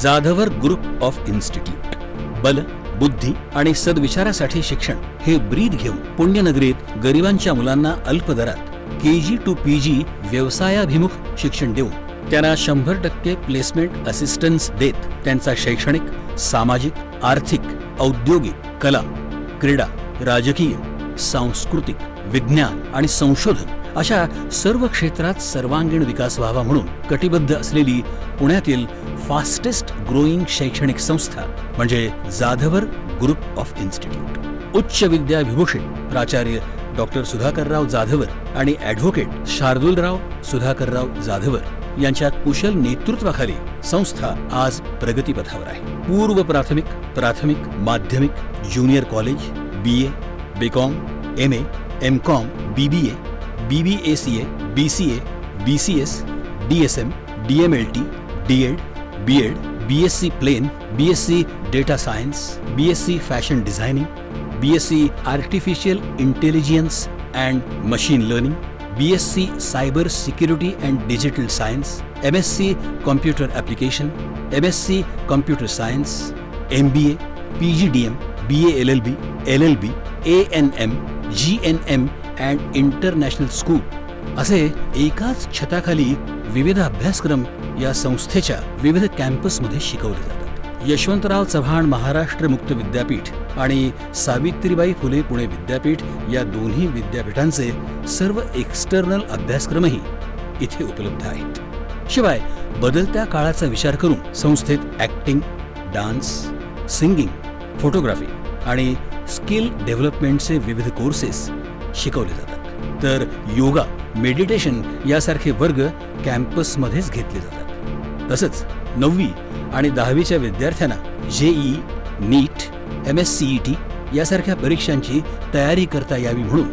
Jadhavar group of institute बल, बुद्धी आणि सद्विचारासाठी शिक्षण हे ब्रीद घेऊन पुण्यनगरीत गरिबांच्या मुलांना अल्प दरात KG to PG व्यवसायाभिमुख शिक्षण देऊन त्यांना 100% प्लेसमेंट असिस्टन्स देत त्यांचा शैक्षणिक, सामाजिक, आर्थिक, औद्योगिक, कला, क्रीडा, राजकीय, सांस्कृतिक, विज्ञान आणि संशोधन अशा सर्व क्षेत्रात सर्वांगीण विकास व्हावा म्हणून कटिबद्ध असलेली पुण्यातील फास्टेस्ट ग्रोईंग शैक्षणिक संस्था म्हणजे जाधवर ग्रुप ऑफ इन्स्टिट्यूट। उच्च विद्या विभूषित प्राचार्य डॉक्टर सुधाकरराव जाधवर आणि ॲडव्होकेट शार्दूलराव सुधाकरराव जाधवर यांच्या कुशल नेतृत्वाखाली संस्था आज प्रगतीपथावर आहे। पूर्व प्राथमिक, प्राथमिक, माध्यमिक, junior college, BA, BCom, MA, MCom, BBA, BBACA, BCA, BCS, DSM, DMLT, DEd, BEd, BSc Plain, BSc Data Science, BSc Fashion Designing, BSc Artificial Intelligence and Machine Learning, BSc Cyber Security and Digital Science, MSc Computer Application, MSc Computer Science, MBA, PGDM, BA LLB, LLB, ANM, GNM and International School असे एकाच छताखाली विविध अभ्यासक्रम या संस्थेच्या विविध कॅम्पसमध्ये शिकवले जातात। यशवंतराव चव्हाण महाराष्ट्र मुक्त विद्यापीठ आणि सावित्रीबाई फुले पुणे विद्यापीठ या दोन्ही विद्यापीठांचे सर्व एक्सटर्नल अभ्यासक्रमही इथे उपलब्ध आहेत। शिवाय बदलत्या काळाचा विचार करून संस्थेत ॲक्टिंग, डान्स, सिंगिंग, फोटोग्राफी आणि स्किल डेव्हलपमेंटचे विविध कोर्सेस शिकवले जातात। तर योगा, मेडिटेशन यासारखे वर्ग कॅम्पसमध्येच घेतले जातात। तसंच 9वी आणि 10वीच्या विद्यार्थ्यांना JEE, नीट, MSCET यासारख्या परीक्षांची तयारी करता यावी म्हणून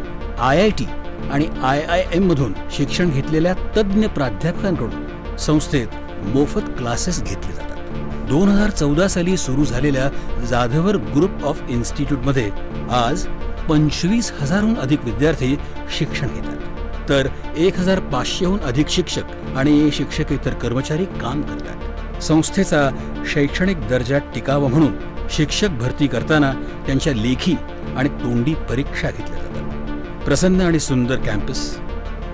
IIT आणि IIM मधून शिक्षण घेतलेल्या तज्ज्ञ प्राध्यापकांकडून संस्थेत मोफत क्लासेस घेतले जातात। 2014 साली सुरू झालेल्या जाधवर ग्रुप ऑफ इन्स्टिट्यूटमध्ये आज 25,000हून अधिक विद्यार्थी शिक्षण घेतात, तर 1,500हून अधिक शिक्षक आणि शिक्षकेतर कर्मचारी काम करतात। संस्थेचा शैक्षणिक दर्जा टिकावा म्हणून शिक्षक भरती करताना त्यांच्या लेखी आणि तोंडी परीक्षा घेतल्या जातात। प्रसन्न आणि सुंदर कॅम्पस,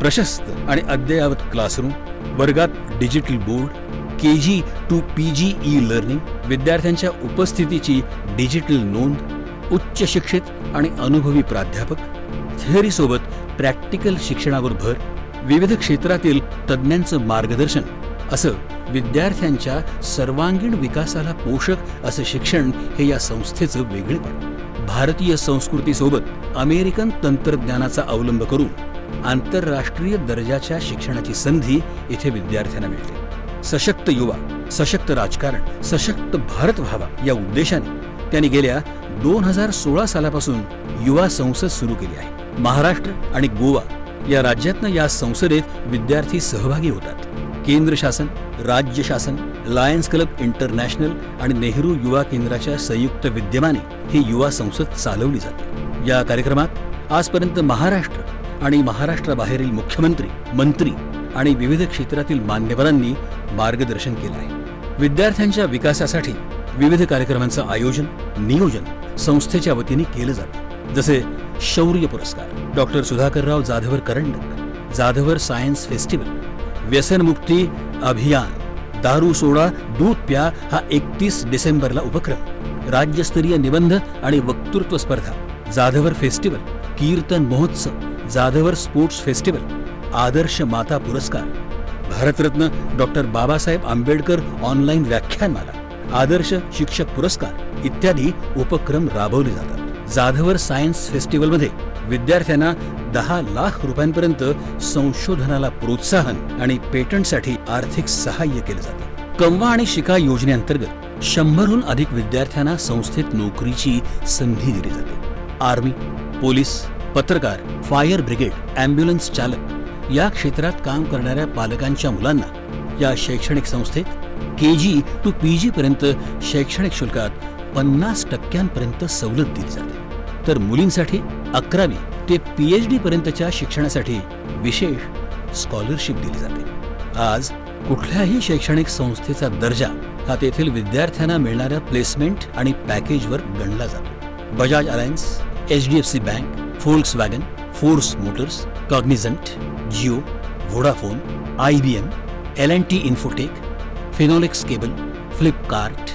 प्रशस्त आणि अद्ययावत क्लासरूम, वर्गात digital board, KG to PG e-learning, विद्यार्थ्यांच्या उपस्थितीची डिजिटल नोंद, उच्च शिक्षित आणि अनुभवी प्राध्यापक, थिअरीसोबत प्रॅक्टिकल शिक्षणावर भर, विविध क्षेत्रातील तज्ज्ञांचं मार्गदर्शन असं विद्यार्थ्यांच्या सर्वांगीण विकासाला पोषक असं शिक्षण हे या संस्थेचं वेगळेपण। भारतीय संस्कृतीसोबत अमेरिकन तंत्रज्ञानाचा अवलंब करून आंतरराष्ट्रीय दर्जाच्या शिक्षणाची संधी इथे विद्यार्थ्यांना मिळते। सशक्त युवा, सशक्त राजकारण, सशक्त भारत व्हावा या उद्देशाने त्यांनी गेल्या 2016 सालापासून युवा संसद सुरू केली आहे। महाराष्ट्र आणि गोवा या राज्यातनं या संसदेत विद्यार्थी सहभागी होतात। केंद्र शासन, राज्य शासन, लायन्स क्लब इंटरनॅशनल आणि नेहरू युवा केंद्राच्या संयुक्त विद्यमाने ही युवा संसद चालवली जाते। या कार्यक्रमात आजपर्यंत महाराष्ट्र आणि महाराष्ट्राबाहेरील मुख्यमंत्री, मंत्री आणि विविध क्षेत्रातील मान्यवरांनी मार्गदर्शन केलं आहे। विद्यार्थ्यांच्या विकासासाठी विविध कार्यक्रमांचं आयोजन, नियोजन संस्थेच्या वतीने केलं जातं। जसे शौर्य पुरस्कार, डॉक्टर सुधाकरराव जाधवर करंडक, जाधवर सायन्स फेस्टिवल, व्यसनमुक्ती अभियान, दारू सोडा दूध प्या हा 31 डिसेंबरला उपक्रम, राज्यस्तरीय निबंध आणि वक्तृत्व स्पर्धा, जाधवर फेस्टिवल, कीर्तन महोत्सव, जाधवर स्पोर्ट्स फेस्टिवल, आदर्श माता पुरस्कार, भारतरत्न डॉक्टर बाबासाहेब आंबेडकर ऑनलाईन व्याख्यानमाला, आदर्श शिक्षक पुरस्कार इत्यादी उपक्रम राबवले जातात। जाधवर सायन्स फेस्टिवलमध्ये विद्यार्थ्यांना 10 लाख रुपयांपर्यंत संशोधनाला प्रोत्साहन आणि पेटंटसाठी आर्थिक सहाय्य केले जाते। कमवा आणि शिका योजनेअंतर्गत 100हून अधिक विद्यार्थ्यांना संस्थेत नोकरीची संधी दिली जाते। आर्मी, पोलीस, पत्रकार, फायर ब्रिगेड, ॲम्ब्युलन्स चालक या क्षेत्रात काम करणाऱ्या पालकांच्या मुलांना या शैक्षणिक संस्थेत KG to PG पर्यंत शैक्षणिक शुल्कात 50% सवलत दिली जाते, तर मुलींसाठी 11वी ते PhD पर्यंतच्या शिक्षणासाठी विशेष स्कॉलरशिप दिली जाते। आज कुठल्याही शैक्षणिक संस्थेचा दर्जा हा तेथील विद्यार्थ्यांना मिळणाऱ्या प्लेसमेंट आणि पॅकेजवर गणला जातो। Bajaj Allianz, HDFC bank, Volkswagen, Force Motors, Cognizant, Jio, Vodafone, IBM, L&T Infotech, Finolex Cable, Flipkart,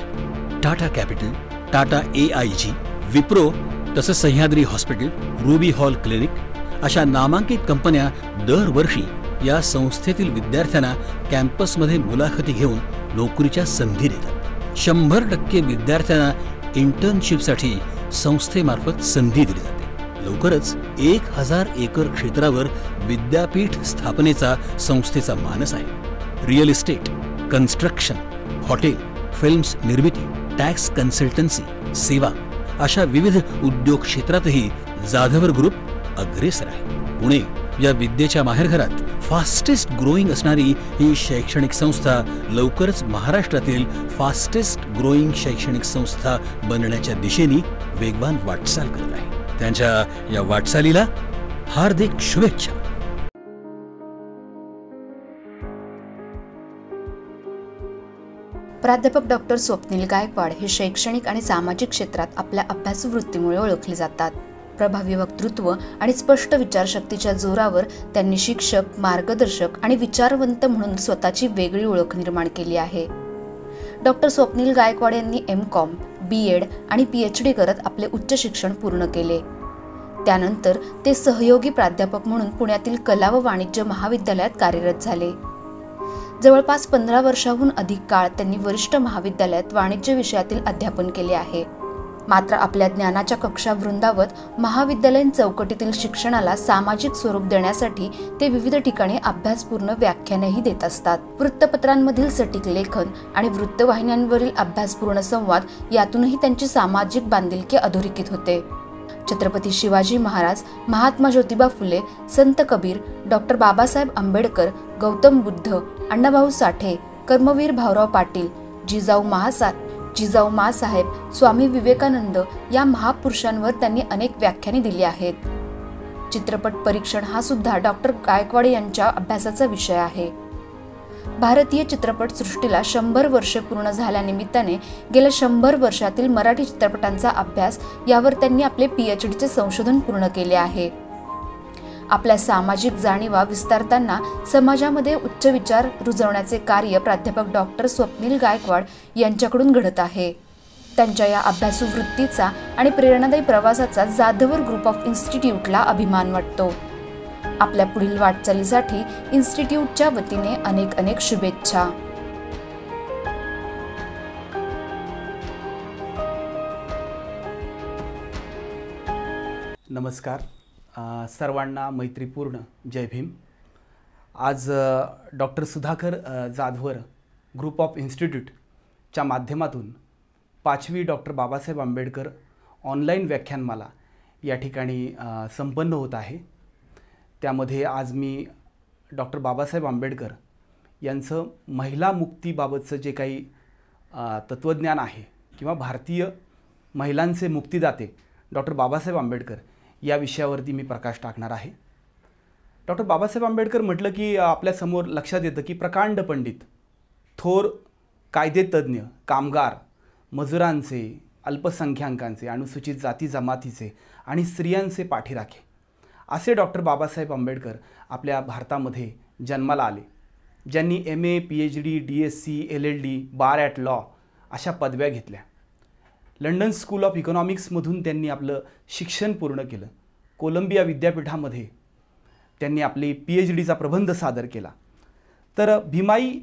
Tata Capital, Tata AIG, Wipro तसंच Sahyadri hospital, Ruby Hall Clinic अशा नामांकित कंपन्या दरवर्षी या संस्थेतील विद्यार्थ्यांना कॅम्पसमध्ये मुलाखती घेऊन नोकरीच्या संधी देतात। 100% विद्यार्थ्यांना इंटर्नशिपसाठी संस्थेमार्फत संधी दिली जाते। लवकरच 1000 एकर क्षेत्रावर विद्यापीठ स्थापनेचा संस्थेचा मानस आहे। Real estate, construction, hotel, films निर्मिती, टॅक्स कन्सल्टन्सी, सेवा अशा विविध उद्योग क्षेत्रातही जाधवर ग्रुप अग्रेसर आहे। पुणे या विद्येच्या माहेरघरात फास्टेस्ट ग्रोईंग असणारी ही शैक्षणिक संस्था लवकरच महाराष्ट्रातील फास्टेस्ट ग्रोईंग शैक्षणिक संस्था बनण्याच्या दिशेने वेगवान वाटचाल करत आहे। त्यांच्या या वाटचालीला हार्दिक शुभेच्छा। प्राध्यापक डॉक्टर स्वप्नील गायकवाड हे शैक्षणिक आणि सामाजिक क्षेत्रात आपल्या अभ्यासू वृत्तीमुळे ओळखले जातात। प्रभावी वक्तृत्व आणि स्पष्ट विचारशक्तीच्या जोरावर त्यांनी शिक्षक, मार्गदर्शक आणि विचारवंत म्हणून स्वतःची वेगळी ओळख निर्माण केली आहे। डॉक्टर स्वप्नील गायकवाड यांनी M.Com, B.Ed आणि PhD करत आपले उच्च शिक्षण पूर्ण केले। त्यानंतर ते सहयोगी प्राध्यापक म्हणून पुण्यातील कला व वाणिज्य महाविद्यालयात कार्यरत झाले। जवळपास 15 वर्षांहून अधिक काळ त्यांनी वरिष्ठ महाविद्यालयात वाणिज्य विषयातील अध्यापन केले आहे। मात्र आपल्या ज्ञानाच्या कक्षा वृंदावत महाविद्यालयीन चौकटीतील शिक्षणाला सामाजिक स्वरूप देण्यासाठी ते विविध ठिकाणी अभ्यासपूर्ण व्याख्यानेही देत असतात। वृत्तपत्रांमधील सटीक लेखन आणि वृत्तवाहिन्यांवरील अभ्यासपूर्ण संवाद यातूनही त्यांची सामाजिक बांधिलकी अधोरेखित होते। छत्रपती शिवाजी महाराज, महात्मा ज्योतिबा फुले, संत कबीर, डॉक्टर बाबासाहेब आंबेडकर, गौतम बुद्ध, अण्णाभाऊ साठे, कर्मवीर भाऊराव पाटील, जिजाऊ माँसाहेब, स्वामी विवेकानंद या महापुरुषांवर त्यांनी अनेक व्याख्याने दिली आहेत। चित्रपट परीक्षण हा सुद्धा डॉक्टर गायकवाड यांच्या अभ्यासाचा विषय आहे। भारतीय चित्रपट सृष्टीला 100 वर्षे पूर्ण झाल्यानिमित्ताने गेल्या 100 वर्षातील मराठी चित्रपटांचा अभ्यास यावर त्यांनी आपले PhDचे संशोधन पूर्ण केले आहे। आपल्या सामाजिक जाणीवा विस्तारताना समाजामध्ये उच्च विचार रुजवण्याचे कार्य प्राध्यापक डॉक्टर स्वप्नील गायकवाड यांच्याकडून घडत आहे। त्यांच्या या अभ्यासू वृत्तीचा आणि प्रेरणादायी प्रवासाचा जाधवर ग्रुप ऑफ इन्स्टिट्यूटला अभिमान वाटतो। आपल्या पुढील वाटचालीसाठी इन्स्टिट्यूटच्या वतीने अनेक शुभेच्छा। नमस्कार, सर्वांना मैत्रीपूर्ण जय भीम। आज doctor Sudhakar Jadhavar group of इन्स्टिट्यूटच्या माध्यमातून 5वी डॉक्टर बाबासाहेब आंबेडकर ऑनलाईन व्याख्यानमाला या ठिकाणी संपन्न होत आहे। त्यामध्ये आज मी डॉक्टर बाबासाहेब आंबेडकर यांचं महिला मुक्तीबाबतचं जे काही तत्त्वज्ञान आहे किंवा भारतीय महिलांचे मुक्तिदाते डॉक्टर बाबासाहेब आंबेडकर या विषयावरती मी प्रकाश टाकणार आहे। डॉक्टर बाबासाहेब आंबेडकर म्हटलं की आपल्यासमोर लक्षात येतं की प्रकांड पंडित, थोर कायदेतज्ञ, कामगार, मजुरांचे, अल्पसंख्याकांचे, अनुसूचित जाती जमातीचे आणि स्त्रियांचे पाठीराखे असे डॉक्टर बाबासाहेब आंबेडकर आपल्या भारतामध्ये जन्माला आले, ज्यांनी MA, PhD, DSc, LLD, bar at law अशा पदव्या घेतल्या। लंडन स्कूल ऑफ इकॉनॉमिक्समधून त्यांनी आपलं शिक्षण पूर्ण केलं। कोलंबिया विद्यापीठामध्ये त्यांनी आपली PhDचा प्रबंध सादर केला। तर भीमाई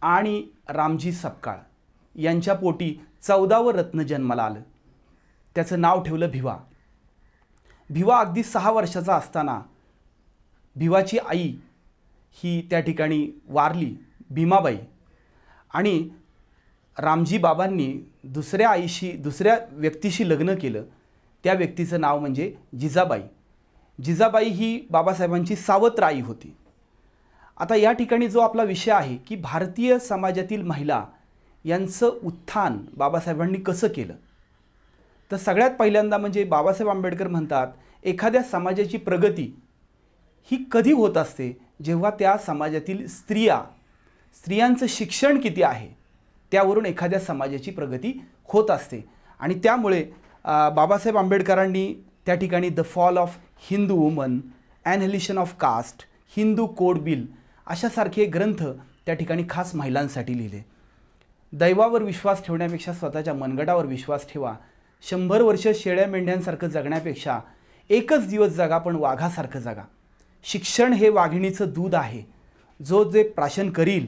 आणि रामजी सपकाळ यांच्या पोटी 14वं रत्न जन्माला आलं, त्याचं नाव ठेवलं भिवा। भिवा अगदी 6 वर्षाचा असताना भिवाची आई ही त्या ठिकाणी वारली, भीमाबाई, आणि रामजी बाबांनी दुसऱ्या व्यक्तीशी लग्न केलं, त्या व्यक्तीचं नाव म्हणजे जिजाबाई. जिजाबाई ही बाबासाहेबांची सावत्र आई होती. आता या ठिकाणी जो आपला विषय आहे की भारतीय समाजातील महिला यांचं उत्थान बाबासाहेबांनी कसं केलं, तर सगळ्यात पहिल्यांदा म्हणजे बाबासाहेब आंबेडकर म्हणतात एखाद्या समाजाची प्रगती ही कधी होत असते, जेव्हा त्या समाजातील स्त्रियांचं शिक्षण किती आहे त्यावरून एखाद्या समाजाची प्रगती होत असते. आणि त्यामुळे बाबासाहेब आंबेडकरांनी त्या ठिकाणी the fall of Hindu woman, annihilation of caste, Hindu code bill अशासारखे ग्रंथ त्या ठिकाणी खास महिलांसाठी लिहिले. दैवावर विश्वास ठेवण्यापेक्षा स्वतःच्या मनगटावर विश्वास ठेवा. 100 वर्ष शेळ्या मेंढ्यांसारखं जगण्यापेक्षा एकच दिवस जगा पण वाघासारखं जगा. शिक्षण हे वाघिणीचं दूध आहे. जो जे प्राशन करील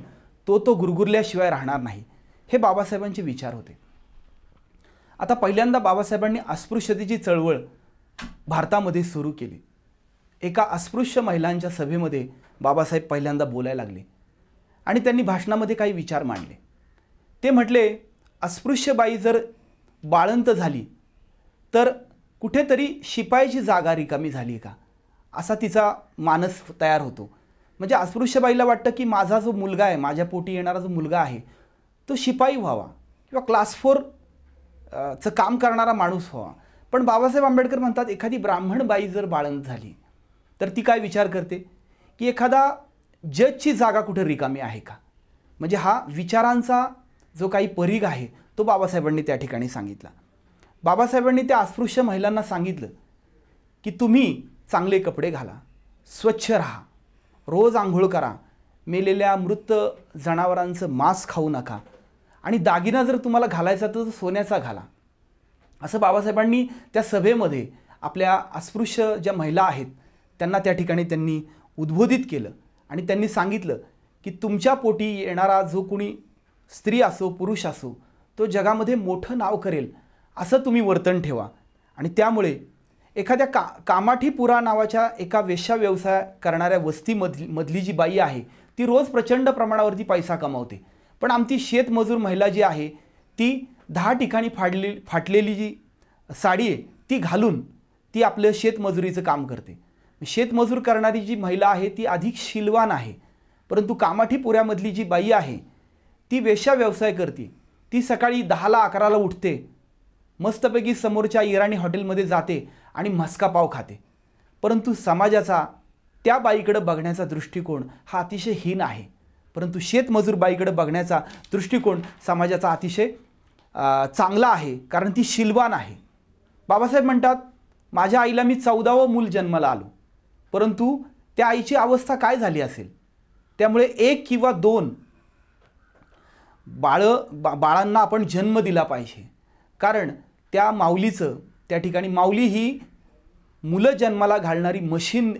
तो गुरगुरल्याशिवाय राहणार नाही. हे बाबासाहेबांचे विचार होते. आता पहिल्यांदा बाबासाहेबांनी अस्पृश्यतेची चळवळ भारतामध्ये सुरू केली. एका अस्पृश्य महिलांच्या सभेमध्ये बाबासाहेब पहिल्यांदा बोलायला लागले आणि त्यांनी भाषणामध्ये काही विचार मांडले. ते म्हटले, अस्पृश्य बाई जर बाळंत झाली तर कुठेतरी शिपायाची जागा रिकामी झाली का, असा तिचा मानस तयार होतो. म्हणजे अस्पृश्य बाईला वाटतं की माझा जो मुलगा आहे, माझ्या पोटी येणारा जो मुलगा आहे तो शिपाई व्हावा किंवा क्लास 4 चं काम करणारा माणूस व्हावा. पण बाबासाहेब आंबेडकर म्हणतात एखादी ब्राह्मण बाई जर बाळंत झाली तर ती काय विचार करते की एखादा जजची जागा कुठे रिकामी आहे का. म्हणजे हा विचारांचा जो काही परीघ आहे तो बाबासाहेबांनी त्या ठिकाणी सांगितला. बाबासाहेबांनी त्या अस्पृश्य महिलांना सांगितलं की तुम्ही चांगले कपडे घाला, स्वच्छ राहा, रोज आंघोळ करा, मेलेल्या मृत जनावरांचं मांस खाऊ नका आणि दागिना जर तुम्हाला घालायचा तर सोन्याचा घाला. असं बाबासाहेबांनी त्या सभेमध्ये आपल्या अस्पृश्य ज्या महिला आहेत त्यांना त्या ठिकाणी त्यांनी उद्बोधित केलं आणि त्यांनी सांगितलं की तुमच्या पोटी येणारा जो कोणी स्त्री असो पुरुष असो तो जगामध्ये मोठं नाव करेल असं तुम्ही वर्तन ठेवा. आणि त्यामुळे एखाद्या कामाठीपुरा नावाच्या एका वेश्या व्यवसाय करणाऱ्या वस्तीमधली जी बाई आहे ती रोज प्रचंड प्रमाणावरती पैसा कमावते, पण आमची शेतमजूर महिला जी आहे ती 10 ठिकाणी फाटलेली जी साडी आहे ती घालून ती आपलं शेतमजुरीचं काम करते. शेतमजूर करणारी जी महिला आहे ती अधिक शीलवान आहे, परंतु कामाठीपुऱ्यामधली जी बाई आहे ती वेश्या व्यवसाय करते. ती सकाळी 10ला 11ला उठते, मस्तपैकी समोरच्या इराणी हॉटेलमध्ये जाते आणि मस्का पाव खाते. परंतु समाजाचा त्या बाईकडे बघण्याचा दृष्टिकोन हा अतिशय हीन आहे. परंतु शेतमजूर बाईकडे बघण्याचा दृष्टिकोन समाजाचा अतिशय चांगला आहे, कारण ती शीलवान आहे. बाबासाहेब म्हणतात माझ्या आईला मी 14वं मूल जन्माला आलो, परंतु त्या आईची अवस्था काय झाली असेल. त्यामुळे 1 किंवा 2 बाळांना आपण जन्म दिला पाहिजे, कारण त्या माऊलीचं त्या ठिकाणी माऊली ही मुलं जन्माला घालणारी मशीन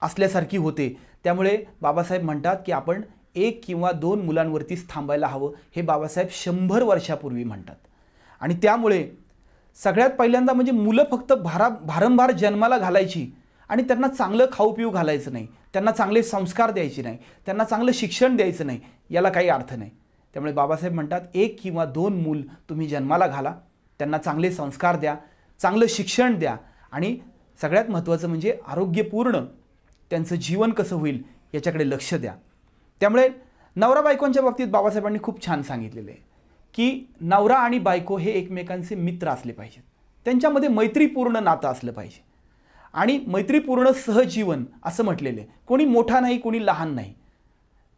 असल्यासारखी होते. त्यामुळे बाबासाहेब म्हणतात की आपण 1 किंवा 2 मुलांवरतीच थांबायला हवं, हे बाबासाहेब 100 वर्षापूर्वी म्हणतात. आणि त्यामुळे सगळ्यात पहिल्यांदा म्हणजे मुलं फक्त भारंभार जन्माला घालायची आणि त्यांना चांगलं खाऊ पिऊ घालायचं नाही, त्यांना चांगले संस्कार द्यायचे नाही, त्यांना चांगलं शिक्षण द्यायचं नाही, याला काही अर्थ नाही. त्यामुळे बाबासाहेब म्हणतात 1 किंवा 2 मूल तुम्ही जन्माला घाला, त्यांना चांगले संस्कार द्या, चांगलं शिक्षण द्या आणि सगळ्यात महत्त्वाचं म्हणजे आरोग्यपूर्ण त्यांचं जीवन कसं होईल याच्याकडे लक्ष द्या. त्यामुळे नवरा बायकोंच्या बाबतीत बाबासाहेबांनी खूप छान सांगितलेलं आहे की नवरा आणि बायको हे एकमेकांचे मित्र असले पाहिजेत, त्यांच्यामध्ये मैत्रीपूर्ण नातं असलं पाहिजे आणि मैत्रीपूर्ण सहजीवन असं म्हटलेलं आहे. कोणी मोठा नाही, कोणी लहान नाही.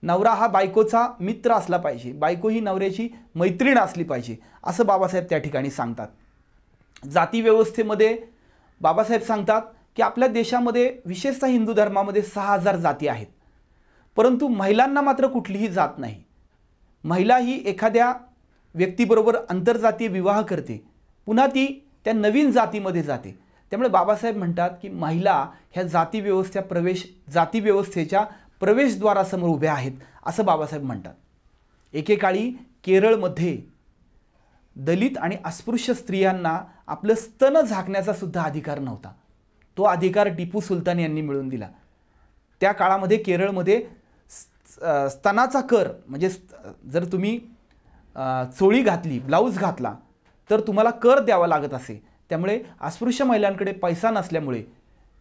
नवरा हा बायकोचा मित्र असला पाहिजे, बायको ही नवऱ्याची मैत्रीण असली पाहिजे, असं बाबासाहेब त्या ठिकाणी सांगतात. जाती व्यवस्थेमध्ये बाबासाहेब सांगतात की आपल्या देशामध्ये विशेषतः हिंदू धर्मामध्ये 6000 जाती आहेत, परंतु महिलांना मात्र कुठलीही जात नाही. महिला ही एखाद्या व्यक्तीबरोबर आंतरजातीय विवाह करते, पुन्हा ती त्या नवीन जातीमध्ये जाते. त्यामुळे बाबासाहेब म्हणतात की महिला ह्या जातीव्यवस्थेच्या प्रवेशद्वारासमोर उभ्या आहेत, असं बाबासाहेब म्हणतात. एकेकाळी केरळमध्ये दलित आणि अस्पृश्य स्त्रियांना आपलं स्तन झाकण्याचा सुद्धा अधिकार नव्हता. तो अधिकार टिपू सुलतान यांनी मिळवून दिला. त्या काळामध्ये केरळमध्ये स्तनाचा कर म्हणजे जर तुम्ही चोळी घातली, ब्लाऊज घातला तर तुम्हाला कर द्यावा लागत असे. त्यामुळे अस्पृश्य महिलांकडे पैसा नसल्यामुळे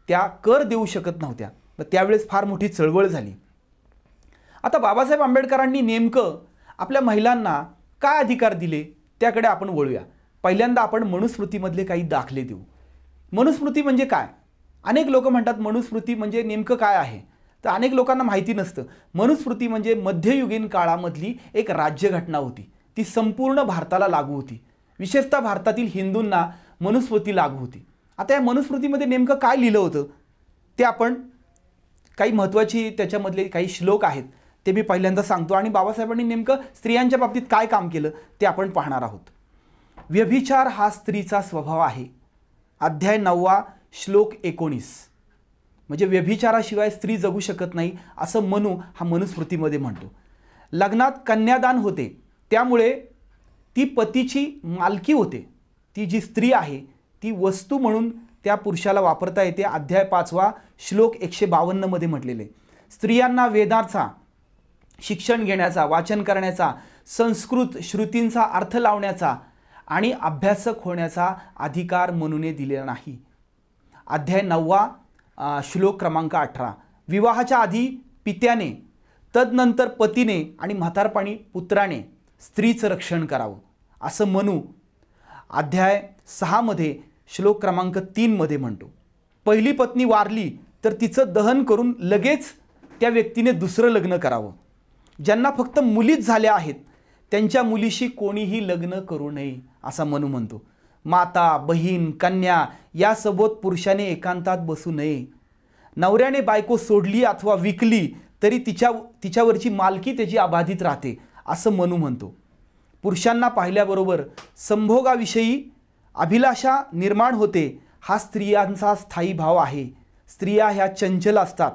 त्या कर देऊ शकत नव्हत्या. त्यावेळेस फार मोठी चळवळ झाली. आता बाबासाहेब आंबेडकरांनी नेमकं आपल्या महिलांना काय अधिकार दिले त्याकडे आपण वळूया. पहिल्यांदा आपण मनुस्मृतीमधले काही दाखले देऊ. मनुस्मृती म्हणजे काय? अनेक लोक म्हणतात मनुस्मृती म्हणजे नेमकं काय आहे, तर अनेक लोकांना माहिती नसतं. मनुस्मृती म्हणजे मध्ययुगीन काळामधली एक राज्यघटना होती. ती संपूर्ण भारताला लागू होती. विशेषतः भारतातील हिंदूंना मनुस्मृती लागू होती. आता या मनुस्मृतीमध्ये नेमकं काय लिहिलं होतं ते आपण काही महत्त्वाची त्याच्यामधले काही श्लोक आहेत ते मी पहिल्यांदा सांगतो आणि बाबासाहेबांनी नेमकं स्त्रियांच्या बाबतीत काय काम केलं ते आपण पाहणार आहोत. व्यभिचार हा स्त्रीचा स्वभाव आहे. अध्याय 9 श्लोक 19. म्हणजे व्यभिचाराशिवाय स्त्री जगू शकत नाही असं मनू हा मनुस्मृतीमध्ये म्हणतो. लग्नात कन्यादान होते त्यामुळे ती पतीची मालकी होते. ती जी स्त्री आहे ती वस्तू म्हणून त्या पुरुषाला वापरता येते. अध्याय 5 श्लोक 152 मध्ये म्हटलेले. स्त्रियांना वेदाचा शिक्षण घेण्याचा, वाचन करण्याचा, संस्कृत श्रुतींचा अर्थ लावण्याचा आणि अभ्यासक होण्याचा अधिकार मनूने दिलेला नाही. अध्याय 9 श्लोक क्रमांक 18. विवाहाच्या आधी पित्याने, तदनंतर पतीने आणि म्हातारपणी पुत्राने स्त्रीचं रक्षण करावं असं मनू अध्याय 6 मध्ये श्लोक क्रमांक 3 मध्ये म्हणतो. पहिली पत्नी वारली तर तिचं दहन करून लगेच त्या व्यक्तीने दुसरं लग्न करावं. ज्यांना फक्त मुलीच झाल्या आहेत त्यांच्या मुलीशी कोणीही लग्न करू नये असा मनू म्हणतो. माता, बहीण, कन्या यासोबत पुरुषाने एकांतात बसू नये. नवऱ्याने बायको सोडली अथवा विकली तरी तिच्यावरची मालकी त्याची अबाधित राहते असं मनू म्हणतो. पुरुषांना पाहिल्याबरोबर संभोगाविषयी अभिलाषा निर्माण होते हा स्त्रियांचा स्थायी भाव आहे. स्त्रिया ह्या चंचल असतात.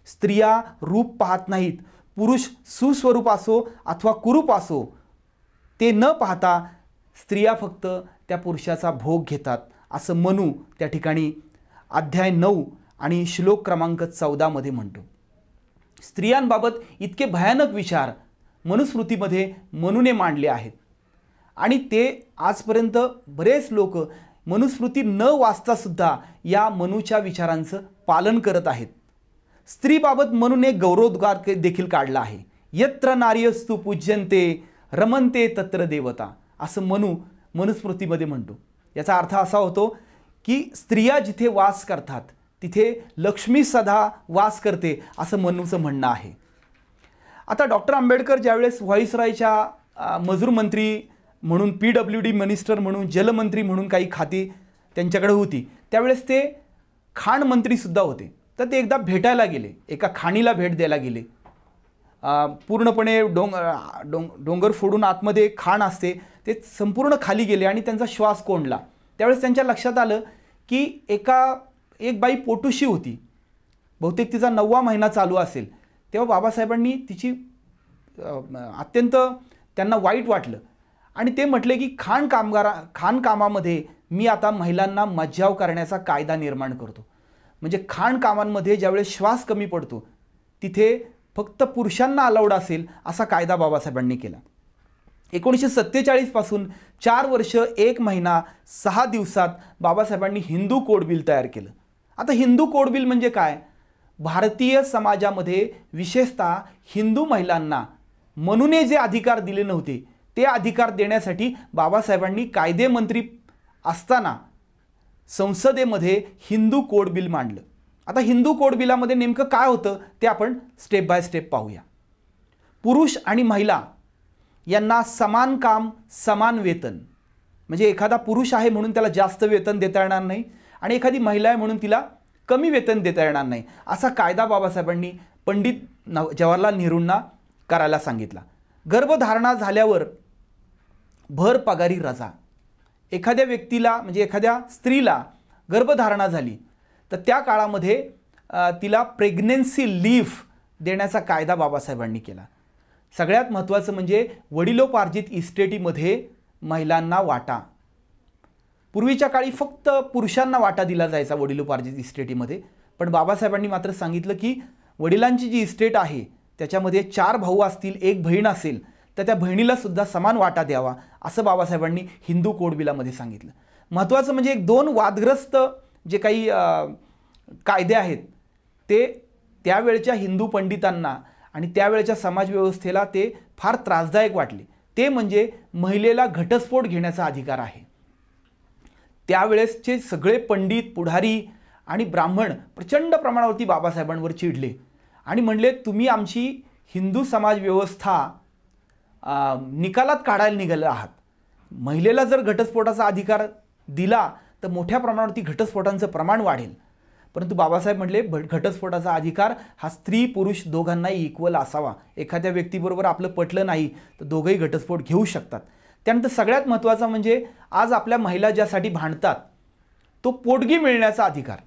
स्त्रिया रूप पाहत नाहीत. पुरुष सुस्वरूप असो अथवा कुरूप असो ते न पाहता स्त्रिया फक्त त्या पुरुषाचा भोग घेतात असं मनू त्या ठिकाणी अध्याय 9 आणि श्लोक क्रमांक 14 मध्ये म्हणतो. स्त्रियांबाबत इतके भयानक विचार मनुस्मृतीमध्ये मनूने मांडले आहेत आणि ते आजपर्यंत बरेच लोक मनुस्मृती न वाचता सुद्धा या मनूच्या विचारांचं पालन करत आहेत. स्त्रीबाबत मनूने गौरवोद्गार देखील काढला आहे. यत्र नार्यस्तु पूज्यन्ते रमन्ते तत्र देवता असं मनुस्मृतीमध्ये म्हणतो. याचा अर्थ असा होतो की स्त्रिया जिथे वास करतात तिथे लक्ष्मी सदा वास करते असं मनूचं म्हणणं आहे. आता डॉक्टर आंबेडकर ज्यावेळेस व्हॉइसरॉयच्या मजूर मंत्री म्हणून, PWD मिनिस्टर म्हणून, जलमंत्री म्हणून काही खाती त्यांच्याकडे होती त्यावेळेस ते खाण मंत्रीसुद्धा होते. तर ते एकदा भेटायला गेले, एका खाणीला भेट द्यायला गेले. पूर्णपणे डोंगर फोडून आतमध्ये खाण असते ते संपूर्ण खाली गेले आणि त्यांचा श्वास कोंडला. त्यावेळेस त्यांच्या लक्षात आलं की एक बाई पोटुशी होती. बहुतेक तिचा 9वा महिना चालू असेल. तेव्हा बाबासाहेबांनी तिची अत्यंत त्यांना वाईट वाटलं आणि ते म्हटले की खाणकामामध्ये मी आता महिलांना मज्जाव करण्याचा कायदा निर्माण करतो. म्हणजे खाणकामांमध्ये ज्यावेळेस श्वास कमी पडतो तिथे फक्त पुरुषांना अलाउड असेल असा कायदा बाबासाहेबांनी केला. 1947 पासून 4 वर्ष 1 महिना 6 दिवसात बाबासाहेबांनी हिंदू कोड बिल तयार केलं. आता हिंदू कोड बिल म्हणजे काय? भारतीय समाजामध्ये विशेषतः हिंदू महिलांना मनूने जे अधिकार दिले नव्हते ते अधिकार देण्यासाठी बाबासाहेबांनी कायदे मंत्री असताना संसदेमध्ये हिंदू कोड बिल मांडलं. आता हिंदू कोड बिलामध्ये नेमकं काय होतं ते आपण स्टेप बाय स्टेप पाहूया. पुरुष आणि महिला यांना समान काम समान वेतन, म्हणजे एखादा पुरुष आहे म्हणून त्याला जास्त वेतन देता येणार नाही आणि एखादी महिला आहे म्हणून तिला कमी वेतन देता येणार नाही असा कायदा बाबासाहेबांनी पंडित जवाहरलाल नेहरूंना करायला सांगितला. गर्भधारणा झाल्यावर भर पगारी रजा. एखाद्या व्यक्तीला म्हणजे एखाद्या स्त्रीला गर्भधारणा झाली तर त्या काळामध्ये तिला प्रेग्नन्सी लीव्ह देण्याचा कायदा बाबासाहेबांनी केला. सगळ्यात महत्त्वाचं म्हणजे वडिलोपार्जित इस्टेटीमध्ये महिलांना वाटा. पूर्वीच्या काळी फक्त पुरुषांना वाटा दिला जायचा वडिलोपार्जित इस्टेटीमध्ये, पण बाबासाहेबांनी मात्र सांगितलं की वडिलांची जी इस्टेट आहे त्याच्यामध्ये 4 भाऊ असतील, 1 बहीण असेल तर त्या बहिणीला सुद्धा समान वाटा द्यावा असं बाबासाहेबांनी हिंदू कोड बिलामध्ये सांगितलं. महत्त्वाचं म्हणजे एक 2 वादग्रस्त जे काही कायदे आहेत ते त्यावेळच्या हिंदू पंडितांना आणि त्यावेळच्या समाजव्यवस्थेला ते फार त्रासदायक वाटले. ते म्हणजे महिलेला घटस्फोट घेण्याचा अधिकार आहे. त्यावेळेसचे सगळे पंडित, पुढारी आणि ब्राह्मण प्रचंड प्रमाणावरती बाबासाहेबांवर चिडले आणि म्हणले, तुम्ही आमची हिंदू समाजव्यवस्था निकालात काढायला निघाले आहात. महिलेला जर घटस्फोटाचा अधिकार दिला तर मोठ्या प्रमाणावरती घटस्फोटांचं प्रमाण वाढेल. परंतु बाबासाहेब म्हटले, घटस्फोटाचा अधिकार हा स्त्री पुरुष दोघांनाही इक्वल असावा. एखाद्या व्यक्तीबरोबर आपलं पटलं नाही तर दोघंही घटस्फोट घेऊ शकतात. त्यानंतर सगळ्यात महत्त्वाचं म्हणजे आज आपल्या महिला ज्यासाठी भांडतात तो पोटगी मिळण्याचा अधिकार.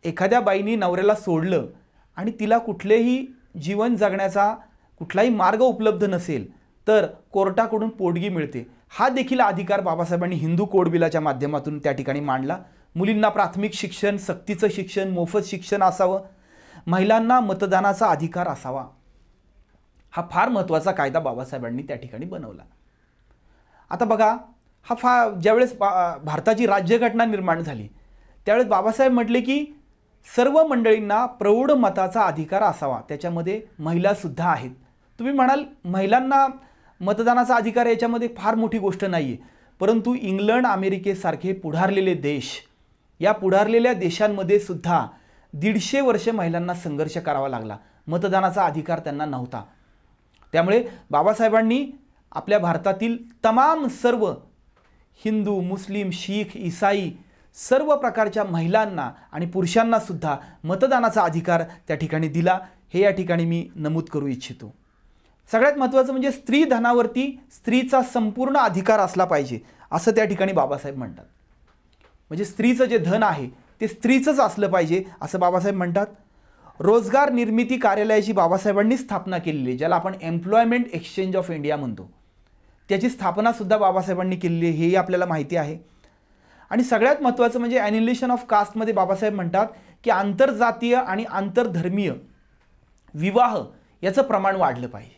एखाद्या बाईनी नवऱ्याला सोडलं आणि तिला कुठलेही जीवन जगण्याचा कुठलाही मार्ग उपलब्ध नसेल तर कोर्टाकडून पोटगी मिळते. हा देखील अधिकार बाबासाहेबांनी हिंदू कोड बिलाच्या माध्यमातून त्या ठिकाणी मांडला. मुलींना प्राथमिक शिक्षण, सक्तीचं शिक्षण, मोफत शिक्षण असावं. महिलांना मतदानाचा अधिकार असावा. हा फार महत्त्वाचा कायदा बाबासाहेबांनी त्या ठिकाणी बनवला. आता बघा, हा ज्यावेळेस भारताची राज्यघटना निर्माण झाली त्यावेळेस बाबासाहेब म्हटले की सर्व मंडळींना प्रौढ मताचा अधिकार असावा. त्याच्यामध्ये महिलासुद्धा आहेत. तुम्ही म्हणाल महिलांना मतदानाचा अधिकार याच्यामध्ये फार मोठी गोष्ट नाही आहे. परंतु इंग्लंड, अमेरिकेसारखे पुढारलेले देश, या पुढारलेल्या देशांमध्ये सुद्धा 150 वर्ष महिलांना संघर्ष करावा लागला. मतदानाचा अधिकार त्यांना नव्हता. त्यामुळे बाबासाहेबांनी आपल्या भारतातील तमाम सर्व हिंदू, मुस्लिम, शीख, ईसाई सर्व प्रकारच्या महिलांना आणि पुरुषांना सुद्धा मतदानाचा अधिकार त्या ठिकाणी दिला. हे या ठिकाणी मी नमूद करू इच्छितो. सगळ्यात महत्त्वाचं म्हणजे स्त्री धनावरती स्त्रीचा संपूर्ण अधिकार असला पाहिजे असं त्या ठिकाणी बाबासाहेब म्हणतात. म्हणजे स्त्रीचं जे धन आहे ते स्त्रीचंच असलं पाहिजे असं बाबासाहेब म्हणतात. रोजगार निर्मिती कार्यालयाची बाबासाहेबांनी स्थापना केलेली आहे, ज्याला आपण एम्प्लॉयमेंट एक्सचेंज ऑफ इंडिया म्हणतो. त्याची स्थापनासुद्धा बाबासाहेबांनी केलेली आहे, हेही आपल्याला माहिती आहे. आणि सगळ्यात महत्त्वाचं म्हणजे ॲन्युलेशन ऑफ कास्टमध्ये बाबासाहेब म्हणतात की आंतरजातीय आणि आंतरधर्मीय विवाह याचं प्रमाण वाढलं पाहिजे.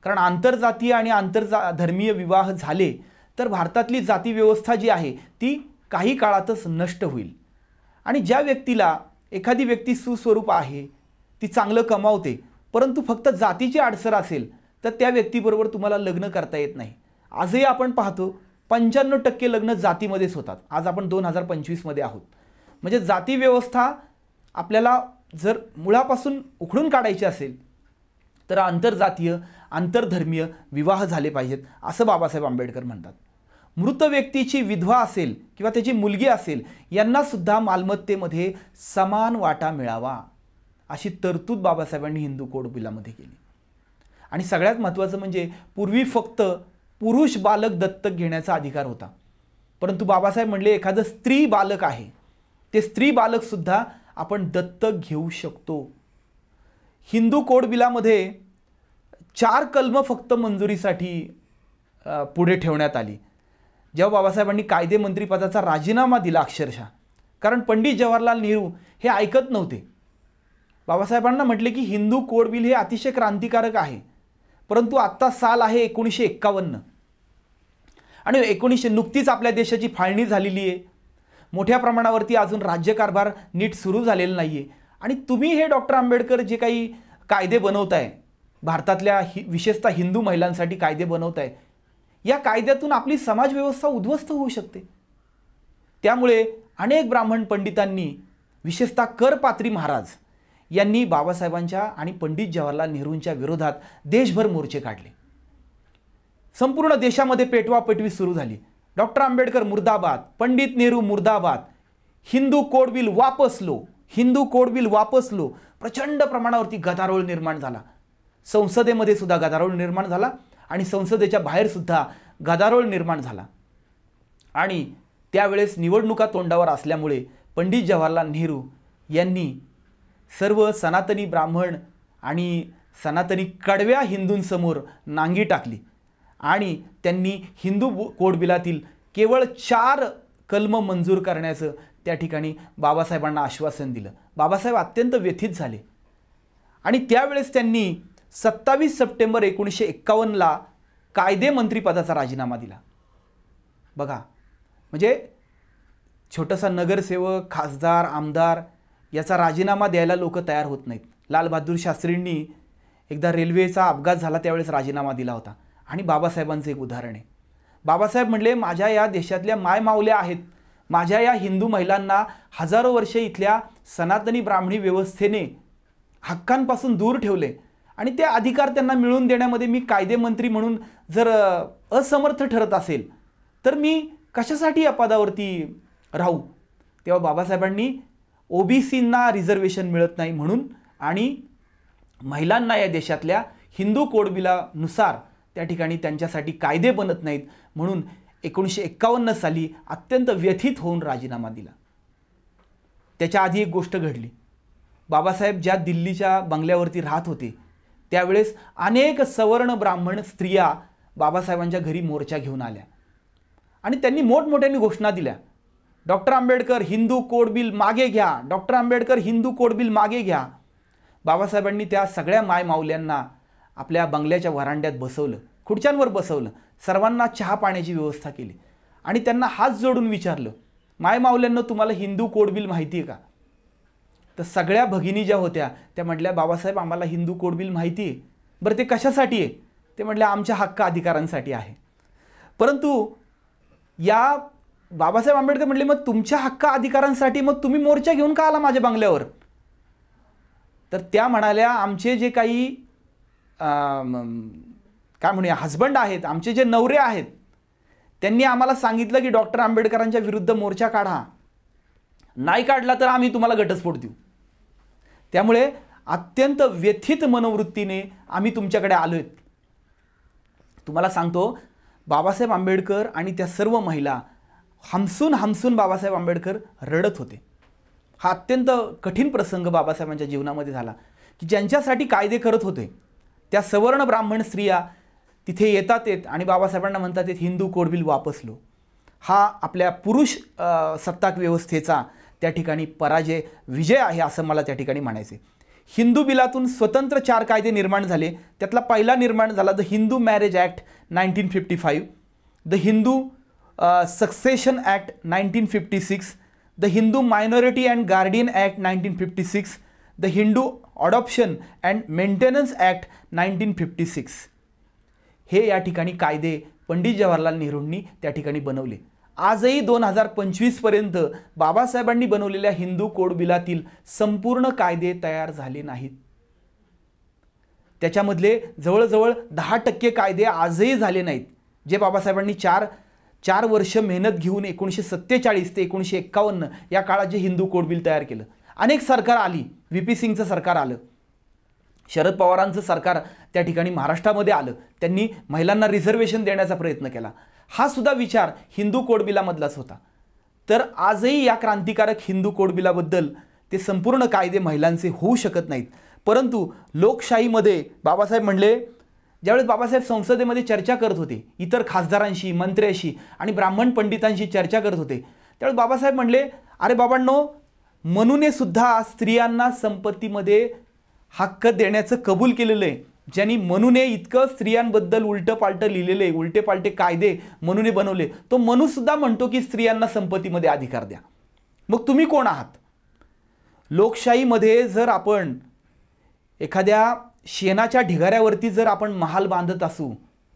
कारण आंतरजातीय आणि आंतरधर्मीय विवाह झाले तर भारतातली जाती व्यवस्था जी आहे ती काही काळातच नष्ट होईल. आणि ज्या व्यक्तीला एखादी व्यक्ती सुस्वरूप आहे, ती चांगलं कमावते, परंतु फक्त जातीची अडसर असेल तर त्या व्यक्तीबरोबर तुम्हाला लग्न करता येत नाही. आजही आपण पाहतो 95% लग्न जातीमध्येच होतात. आज आपण 2025मध्ये आहोत. म्हणजे जाती व्यवस्था आपल्याला जर मुळापासून उखडून काढायची असेल तर आंतरजातीय, आंतरधर्मीय विवाह झाले पाहिजेत असं बाबासाहेब आंबेडकर म्हणतात. मृत व्यक्तीची विधवा असेल किंवा त्याची मुलगी असेल यांनासुद्धा मालमत्तेमध्ये समान वाटा मिळावा अशी तरतूद बाबासाहेबांनी हिंदू कोड बिलामध्ये केली. आणि सगळ्यात महत्त्वाचं म्हणजे पूर्वी फक्त पुरुष बालक दत्तक घेण्याचा अधिकार होता, परंतु बाबासाहेब म्हणले एखादं स्त्री बालक आहे ते स्त्री बालकसुद्धा आपण दत्तक घेऊ शकतो. हिंदू कोड बिलामध्ये 4 कलमं फक्त मंजुरीसाठी पुढे ठेवण्यात आली. जेव्हा बाबासाहेबांनी कायदे मंत्रीपदाचा राजीनामा दिला अक्षरशः, कारण पंडित जवाहरलाल नेहरू हे ऐकत नव्हते. बाबासाहेबांना म्हटले की हिंदू कोड बिल हे अतिशय क्रांतिकारक आहे, परंतु आत्ता साल आहे 1951 आणि नुकतीच आपल्या देशाची फाळणी झालेली आहे. मोठ्या प्रमाणावरती अजून राज्यकारभार नीट सुरू झालेला नाही आहे. आणि तुम्ही हे डॉक्टर आंबेडकर जे काही कायदे बनवताय, भारतातल्या विशेषतः हिंदू महिलांसाठी कायदे बनवताय, या कायद्यातून आपली समाजव्यवस्था उद्ध्वस्त होऊ शकते. त्यामुळे अनेक ब्राह्मण पंडितांनी, विशेषतः करपात्री महाराज यांनी बाबासाहेबांच्या आणि पंडित जवाहरलाल नेहरूंच्या विरोधात देशभर मोर्चे काढले. संपूर्ण देशामध्ये पेटवापेटवी सुरू झाली. डॉक्टर आंबेडकर मुर्दाबाद, पंडित नेहरू मुर्दाबाद, हिंदू कोड बिल वापस लो, हिंदू कोड बिल वापस लो. प्रचंड प्रमाणावरती गदारोळ निर्माण झाला. संसदेमध्ये सुद्धा गदारोळ निर्माण झाला आणि संसदेच्या बाहेर सुद्धा गदारोळ निर्माण झाला. आणि त्यावेळेस निवडणुका तोंडावर असल्यामुळे पंडित जवाहरलाल नेहरू यांनी सर्व सनातनी ब्राह्मण आणि सनातनी कडव्या हिंदूंसमोर नांगी टाकली आणि त्यांनी हिंदू कोड बिलातील केवळ 4 कलमं मंजूर करण्याचं त्या ठिकाणी बाबासाहेबांना आश्वासन दिलं. बाबासाहेब अत्यंत व्यथित झाले आणि त्यावेळेस त्यांनी 27 सप्टेंबर 1951ला कायदे मंत्रीपदाचा राजीनामा दिला. बघा, म्हणजे छोटासा नगरसेवक, खासदार, आमदार याचा राजीनामा द्यायला लोक तयार होत नाहीत. लालबहादूर शास्त्रींनी एकदा रेल्वेचा अपघात झाला त्यावेळेस राजीनामा दिला होता. आणि बाबासाहेबांचं एक उदाहरण आहे. बाबासाहेब म्हणले, माझ्या या देशातल्या मायमाऊल्या आहेत, माझ्या या हिंदू महिलांना हजारो वर्षे इथल्या सनातनी ब्राह्मणी व्यवस्थेने हक्कांपासून दूर ठेवले आणि ते अधिकार त्यांना मिळवून देण्यामध्ये मी कायदेमंत्री म्हणून जर असमर्थ ठरत असेल तर मी कशासाठी या पदावरती राहू. तेव्हा बाबासाहेबांनी ओबीसींना रिझर्वेशन मिळत नाही म्हणून आणि महिलांना या देशातल्या हिंदू कोडबिलानुसार त्या ठिकाणी त्यांच्यासाठी कायदे बनत नाहीत म्हणून 1951 साली अत्यंत व्यथित होऊन राजीनामा दिला. त्याच्या आधी एक गोष्ट घडली. बाबासाहेब ज्या दिल्लीच्या बंगल्यावरती राहत होते त्यावेळेस अनेक सवर्ण ब्राह्मण स्त्रिया बाबासाहेबांच्या घरी मोर्चा घेऊन आल्या आणि त्यांनी मोठमोठ्यांनी घोषणा दिल्या, doctor Ambedkar Hindu code bill मागे घ्या, doctor Ambedkar Hindu code bill मागे घ्या. बाबासाहेबांनी त्या सगळ्या मायमाऊल्यांना आपल्या बंगल्याच्या व्हरांड्यात बसवलं, खुर्च्यांवर बसवलं, सर्वांना चहा पाण्याची व्यवस्था केली आणि त्यांना हात जोडून विचारलं, मायमाऊल्यांना तुम्हाला हिंदू कोड बिल माहिती आहे का? तर सगळ्या भगिनी ज्या होत्या त्या म्हटल्या, बाबासाहेब आम्हाला हिंदू कोड बिल माहिती आहे. बरं ते कशासाठी आहे? ते म्हटल्या, आमच्या हक्क अधिकारांसाठी आहे. परंतु या बाबासाहेब आंबेडकर म्हटले, मग तुमच्या हक्क अधिकारांसाठी मग तुम्ही मोर्चा घेऊन का आला माझ्या बंगल्यावर? तर त्या म्हणाल्या, आमचे जे काही काय म्हणूया हजबंड आहेत, आमचे जे नवरे आहेत, त्यांनी आम्हाला सांगितलं की डॉक्टर आंबेडकरांच्या विरुद्ध मोर्चा काढा, नाही काढला तर आम्ही तुम्हाला घटस्फोट देऊ. त्यामुळे अत्यंत व्यथित मनोवृत्तीने आम्ही तुमच्याकडे आलोय. तुम्हाला सांगतो, बाबासाहेब आंबेडकर आणि त्या सर्व महिला हमसून हमसून बाबासाहेब आंबेडकर रडत होते. हा अत्यंत कठीण प्रसंग बाबासाहेबांच्या जीवनामध्ये झाला की ज्यांच्यासाठी कायदे करत होते त्या सवर्ण ब्राह्मण स्त्रिया तिथे येतात आणि बाबासाहेबांना म्हणतात हिंदू कोड बिल वापस लो. हा आपल्या पुरुष सत्ताक व्यवस्थेचा त्या ठिकाणी विजय आहे असं मला त्या ठिकाणी म्हणायचं आहे. हिंदू बिलातून स्वतंत्र 4 कायदे निर्माण झाले. त्यातला पहिला निर्माण झाला the Hindu marriage act 1955, the Hindu succession act 1956, the Hindu minority and guardian act 1956, the Hindu adoption and maintenance act 1956. हे या ठिकाणी कायदे पंडित जवाहरलाल नेहरूंनी त्या ठिकाणी बनवले. आजही 2025 पर्यंत बाबासाहेबांनी बनवलेल्या हिंदू कोड बिलातील संपूर्ण कायदे तयार झाले नाहीत. त्याच्यामधले जवळजवळ 10% कायदे आजही झाले नाहीत, जे बाबासाहेबांनी 4 वर्ष मेहनत घेऊन 1947 ते 1951 या काळात जे हिंदू कोड बिल तयार केलं. अनेक सरकार आली, VP सिंगचं सरकार आलं, शरद पवारांचं सरकार त्या ठिकाणी महाराष्ट्रामध्ये आलं, त्यांनी महिलांना रिझर्वेशन देण्याचा प्रयत्न केला. हा सुद्धा विचार हिंदू कोड बिलामधलाच होता. तर आजही या क्रांतिकारक हिंदू कोड बिलाबद्दल ते संपूर्ण कायदे महिलांचे होऊ शकत नाहीत. परंतु लोकशाहीमध्ये बाबासाहेब म्हणले, ज्यावेळेस बाबासाहेब संसदेमध्ये चर्चा करत होते, इतर खासदारांशी, मंत्र्यांशी आणि ब्राह्मण पंडितांशी चर्चा करत होते, त्यावेळेस बाबासाहेब म्हणले, अरे बाबांनो, मनूने सुद्धा स्त्रियांना संपत्तीमध्ये हक्क देण्याचं कबूल केलेलं आहे. ज्यांनी मनूने इतकं स्त्रियांबद्दल उलटंपालटं लिहिलेले, उलटेपालटे कायदे मनूने बनवले, तो मनू सुद्धा म्हणतो की स्त्रियांना संपत्तीमध्ये अधिकार द्या. मग तुम्ही कोण आहात? लोकशाहीमध्ये जर आपण एखाद्या शेणाच्या ढिगाऱ्यावरती जर आपण महाल बांधत असू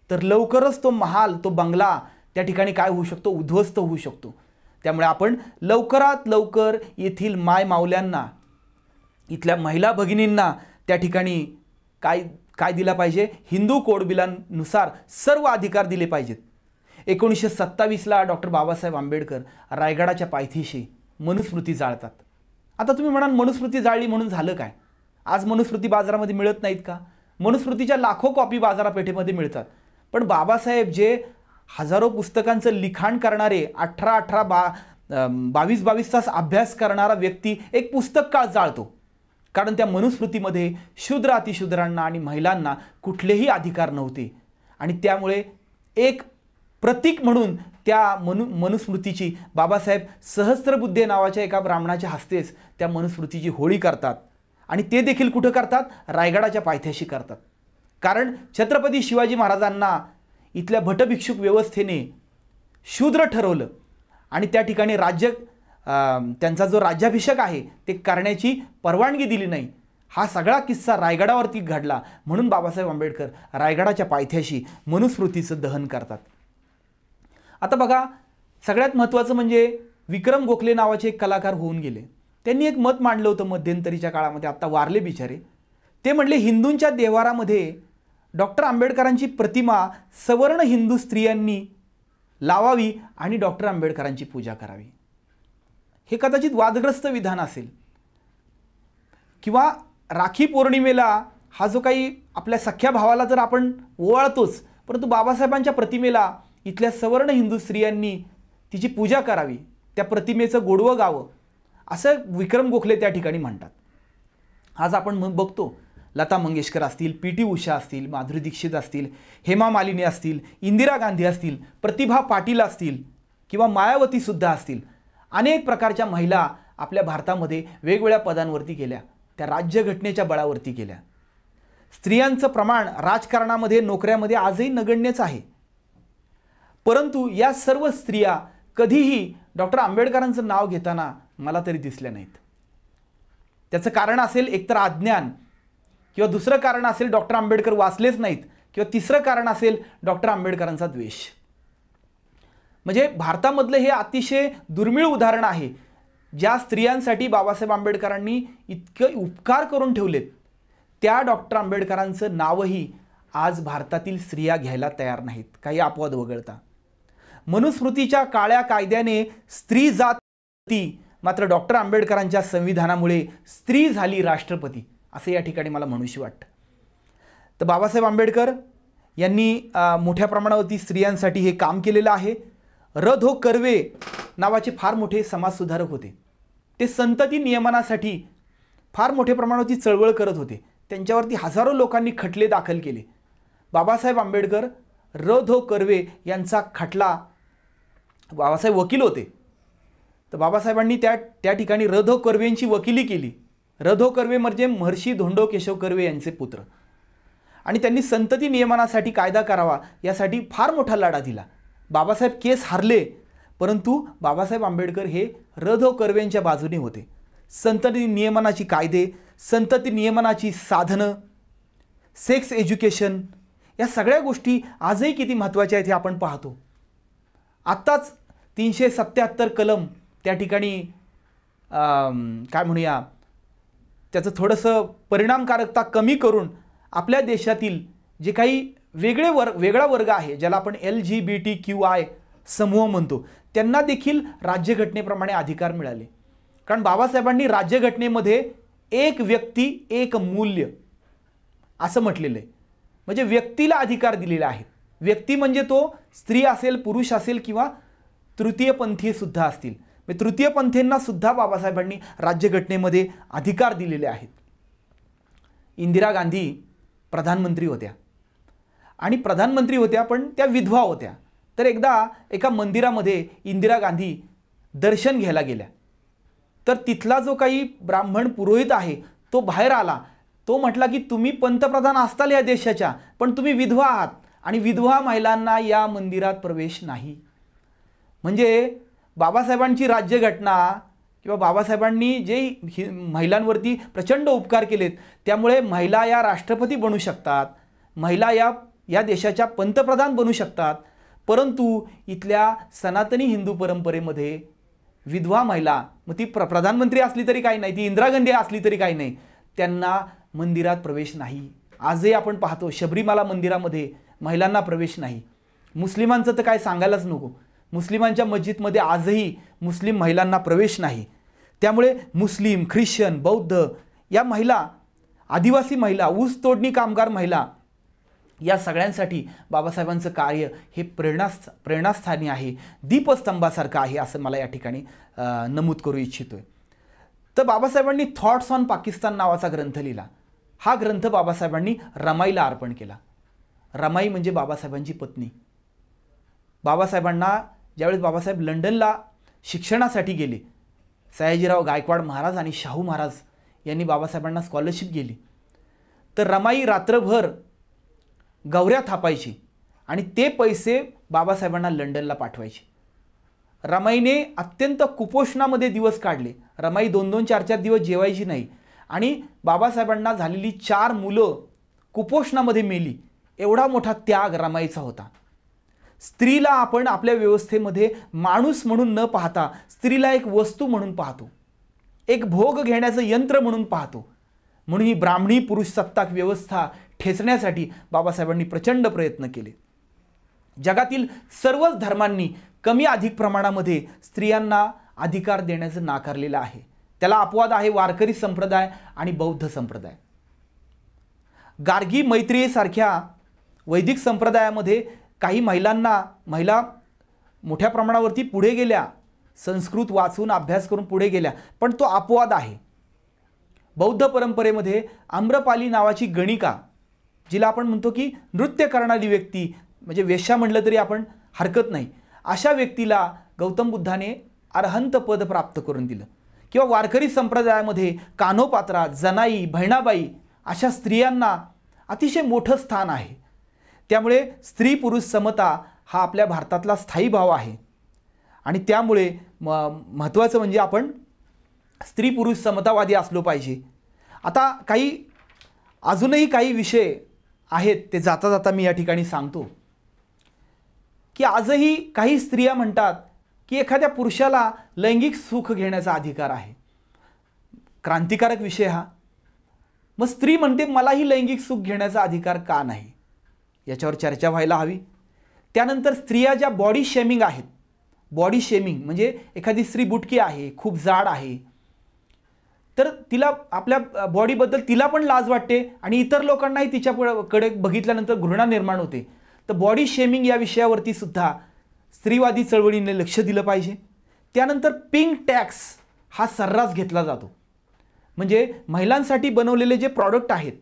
तर लवकरच तो महाल, तो बंगला त्या ठिकाणी काय होऊ शकतो? उद्ध्वस्त होऊ शकतो. त्यामुळे आपण लवकरात लवकर येथील माय माऊल्यांना, इथल्या महिला भगिनींना त्या ठिकाणी काय दिला पाहिजे? हिंदू कोड बिलानुसार सर्व अधिकार दिले पाहिजेत. 1927ला डॉक्टर बाबासाहेब आंबेडकर रायगडाच्या पायथ्याशी मनुस्मृती जाळतात. आता तुम्ही म्हणाल, मनुस्मृती जाळली म्हणून झालं काय? आज मनुस्मृती बाजारामध्ये मिळत नाहीत का? मनुस्मृतीच्या लाखो कॉपी बाजारपेठेमध्ये मिळतात. पण बाबासाहेब जे हजारो पुस्तकांचं लिखाण करणारे, 22 तास अभ्यास करणारा व्यक्ती एक पुस्तक का जाळतो? कारण त्या मनुस्मृतीमध्ये शूद्र, अतिशूद्रांना आणि महिलांना कुठलेही अधिकार नव्हते. आणि त्यामुळे एक प्रतीक म्हणून त्या मनुस्मृतीची बाबासाहेब सहस्त्रबुद्धे नावाच्या एका ब्राह्मणाच्या हस्तेच त्या मनुस्मृतीची होळी करतात. आणि ते देखील कुठं करतात? रायगडाच्या पायथ्याशी करतात. कारण छत्रपती शिवाजी महाराजांना इथल्या भटभिक्षुक व्यवस्थेने शूद्र ठरवलं आणि त्या ठिकाणी त्यांचा जो राज्याभिषेक आहे ते करण्याची परवानगी दिली नाही. हा सगळा किस्सा रायगडावरती घडला. म्हणून बाबासाहेब आंबेडकर रायगडाच्या पायथ्याशी मनुस्मृतीचं दहन करतात. आता बघा, सगळ्यात महत्त्वाचं म्हणजे विक्रम गोखले नावाचे एक कलाकार होऊन गेले. त्यांनी एक मत मांडलं होतं मध्यंतरीच्या काळामध्ये, आत्ता वारले बिचारे. ते म्हणले हिंदूंच्या देवारामध्ये डॉक्टर आंबेडकरांची प्रतिमा सवर्ण हिंदू स्त्रियांनी लावावी आणि डॉक्टर आंबेडकरांची पूजा करावी. हे कदाचित वादग्रस्त विधान असेल. किंवा राखी पौर्णिमेला हा जो काही आपल्या सख्या भावाला जर आपण ओवाळतोच, परंतु बाबासाहेबांच्या प्रतिमेला इथल्या सवर्ण हिंदू स्त्रियांनी तिची पूजा करावी, त्या प्रतिमेचं गोडवं गावं, असं विक्रम गोखले त्या ठिकाणी म्हणतात. आज आपण बघतो लता मंगेशकर असतील, पी.टी. उषा असतील, माधुरी दीक्षित असतील, हेमा मालिनी असतील, इंदिरा गांधी असतील, प्रतिभा पाटील असतील किंवा मायावतीसुद्धा असतील. अनेक प्रकारच्या महिला आपल्या भारतामध्ये वेगवेगळ्या पदांवरती गेल्या, त्या राज्यघटनेच्या बळावरती गेल्या. स्त्रियांचं प्रमाण राजकारणामध्ये, नोकऱ्यामध्ये आजही नगण्यच आहे. परंतु या सर्व स्त्रिया कधीही डॉक्टर आंबेडकरांचं नाव घेताना मला तरी दिसल्या नाहीत. त्याचं कारण असेल एकतर अज्ञान, किंवा दुसरं कारण असेल डॉक्टर आंबेडकर वाचलेच नाहीत, किंवा तिसरं कारण असेल डॉक्टर आंबेडकरांचा द्वेष. म्हणजे भारतामधलं हे अतिशय दुर्मिळ उदाहरण आहे ज्या स्त्रियांसाठी बाबासाहेब आंबेडकरांनी इतके उपकार करून ठेवलेत, त्या डॉक्टर आंबेडकरांचं नावही आज भारतातील स्त्रिया घ्यायला तयार नाहीत, काही अपवाद वगळता. मनुस्मृतीच्या काळ्या कायद्याने स्त्री जात होती, मात्र डॉक्टर आंबेडकरांच्या संविधानामुळे स्त्री झाली राष्ट्रपती, असं या ठिकाणी मला म्हणूशी वाटतं. तर बाबासाहेब आंबेडकर यांनी मोठ्या प्रमाणावरती स्त्रियांसाठी हे काम केलेलं आहे. र. धो. कर्वे नावाचे फार मोठे समाजसुधारक होते. ते संतती नियमनासाठी फार मोठ्या प्रमाणावरती चळवळ करत होते. त्यांच्यावरती हजारो लोकांनी खटले दाखल केले. बाबासाहेब आंबेडकर र. धो. कर्वे यांचा खटला, बाबासाहेब वकील होते, तर बाबासाहेबांनी त्या ठिकाणी र. धो. कर्वे यांची वकिली केली. र. धो. कर्वे म्हणजे महर्षी धोंडो केशव कर्वे यांचे पुत्र. आणि त्यांनी संतती नियमनासाठी कायदा करावा यासाठी फार मोठा लढा दिला. बाबासाहेब केस हारले, परंतु बाबासाहेब आंबेडकर हे र. धो. कर्वेंच्या बाजूने होते. संतती नियमनाची कायदे, संतती नियमनाची साधनं, सेक्स एज्युकेशन, या सगळ्या गोष्टी आजही किती महत्त्वाच्या आहेत हे आपण पाहतो. आत्ताच 377 कलम त्या ठिकाणी काय म्हणूया, त्याचं थोडंसं परिणामकारकता कमी करून आपल्या देशातील जे काही वेगळा वर्ग आहे, ज्याला आपण LGBTQI समूह म्हणतो, त्यांना देखील राज्यघटनेप्रमाणे अधिकार मिळाले. कारण बाबासाहेबांनी राज्यघटनेमध्ये एक व्यक्ती एक मूल्य असं म्हटलेलं आहे. म्हणजे व्यक्तीला अधिकार दिलेला आहे. व्यक्ती म्हणजे तो स्त्री असेल, पुरुष असेल किंवा तृतीयपंथीय सुद्धा असतील. तृतीयपंथींना सुद्धा बाबासाहेबांनी राज्यघटनेमध्ये अधिकार दिलेले आहेत. इंदिरा गांधी प्रधानमंत्री होत्या, आणि प्रधानमंत्री होत्या पण त्या विधवा होत्या. तर एकदा एका मंदिरामध्ये इंदिरा गांधी दर्शन घ्यायला गेल्या. तर तिथला जो काही ब्राह्मण पुरोहित आहे तो बाहेर आला. तो म्हटला की तुम्ही पंतप्रधान असताल या देशाच्या, पण तुम्ही विधवा आहात आणि विधवा महिलांना या मंदिरात प्रवेश नाही. म्हणजे बाबासाहेबांची राज्यघटना किंवा बाबासाहेबांनी जे महिलांवरती प्रचंड उपकार केलेत, त्यामुळे महिला या राष्ट्रपती बनू शकतात, महिला या देशाच्या पंतप्रधान बनू शकतात. परंतु इथल्या सनातनी हिंदू परंपरेमध्ये विधवा महिला, मग ती प्रधानमंत्री असली तरी काही नाही, ती इंदिरा गांधी असली तरी काही नाही, त्यांना मंदिरात प्रवेश नाही. आजही आपण पाहतो शबरीमाला मंदिरामध्ये महिलांना प्रवेश नाही. मुस्लिमांचं तर काय सांगायलाच नको. मुस्लिमांच्या मस्जिदमध्ये आजही मुस्लिम महिलांना प्रवेश नाही. त्यामुळे मुस्लिम, ख्रिश्चन, बौद्ध या महिला, आदिवासी महिला, ऊस तोडणी कामगार महिला, या सगळ्यांसाठी बाबासाहेबांचं कार्य हे प्रेरणास्थानी आहे, दीपस्तंभासारखं आहे, असं मला या ठिकाणी नमूद करू इच्छितोय. तर बाबासाहेबांनी थॉट्स ऑन पाकिस्तान नावाचा ग्रंथ लिहिला. हा ग्रंथ बाबासाहेबांनी रमाईला अर्पण केला. रमाई म्हणजे बाबासाहेबांची पत्नी. बाबासाहेबांना ज्यावेळेस बाबासाहेब लंडनला शिक्षणासाठी गेले, सयाजीराव गायकवाड महाराज आणि शाहू महाराज यांनी बाबासाहेबांना स्कॉलरशिप दिली. तर रमाई रात्रभर गवऱ्या थापायची आणि ते पैसे बाबासाहेबांना लंडनला पाठवायचे. रमाईने अत्यंत कुपोषणामध्ये दिवस काढले. रमाई 2-2, 4-4 दिवस जेवायची नाही आणि बाबासाहेबांना झालेली 4 मुलं कुपोषणामध्ये मेली. एवढा मोठा त्याग रमाईचा होता. स्त्रीला आपण आपल्या व्यवस्थेमध्ये माणूस म्हणून न पाहता स्त्रीला एक वस्तू म्हणून पाहतो, एक भोग घेण्याचं यंत्र म्हणून पाहतो. म्हणून ही ब्राह्मणी पुरुष सत्ताक व्यवस्था ठेचण्यासाठी बाबासाहेबांनी प्रचंड प्रयत्न केले. जगातील सर्वच धर्मांनी कमी अधिक प्रमाणामध्ये स्त्रियांना अधिकार देण्याचं नाकारलेलं आहे. त्याला अपवाद आहे वारकरी संप्रदाय आणि बौद्ध संप्रदाय. गार्गी मैत्रेयी सारख्या वैदिक संप्रदायामध्ये काही महिला मोठ्या प्रमाणावरती पुढे गेल्या, संस्कृत वाचून अभ्यास करून पुढे गेल्या, पण तो अपवाद आहे. बौद्ध परंपरेमध्ये आम्रपाली नावाची गणिका, जिला आपण म्हणतो की नृत्य करणारी व्यक्ती, म्हणजे वेश्या म्हटलं तरी आपण हरकत नाही, अशा व्यक्तीला गौतम बुद्धाने अरहंत पद प्राप्त करून दिलं. किंवा वारकरी संप्रदायामध्ये कान्होपात्रा, जनाई, बहिणाबाई अशा स्त्रियांना अतिशय मोठं स्थान आहे. त्यामुळे स्त्री पुरुष समता हा आपल्या भारतातला स्थायी भाव आहे. आणि त्यामुळे महत्त्वाचं म्हणजे आपण स्त्री पुरुष समतावादी असलो पाहिजे. आता अजूनही काही विषय आहेत, ते जाता जाता मी या ठिकाणी सांगतो की आजही काही स्त्रिया म्हणतात की एखाद्या पुरुषाला लैंगिक सुख घेण्याचा अधिकार आहे. क्रांतिकारक विषय हा. मग स्त्री म्हणते मलाही लैंगिक सुख घेण्याचा अधिकार का नाही, याच्यावर चर्चा व्हायला हवी. त्यानंतर स्त्रिया ज्या बॉडी शेमिंग आहेत, बॉडी शेमिंग म्हणजे एखादी स्त्री बुटकी आहे, खूप जाड आहे, तर तिला आपल्या बॉडीबद्दल तिला पण लाज वाटते आणि इतर लोकांनाही तिच्याकडे बघितल्यानंतर घृणा निर्माण होते. तर बॉडी शेमिंग या विषयावरती सुद्धा स्त्रीवादी चळवळीने लक्ष दिलं पाहिजे. त्यानंतर पिंक टॅक्स हा सर्रास घेतला जातो. म्हणजे महिलांसाठी बनवलेले जे प्रॉडक्ट आहेत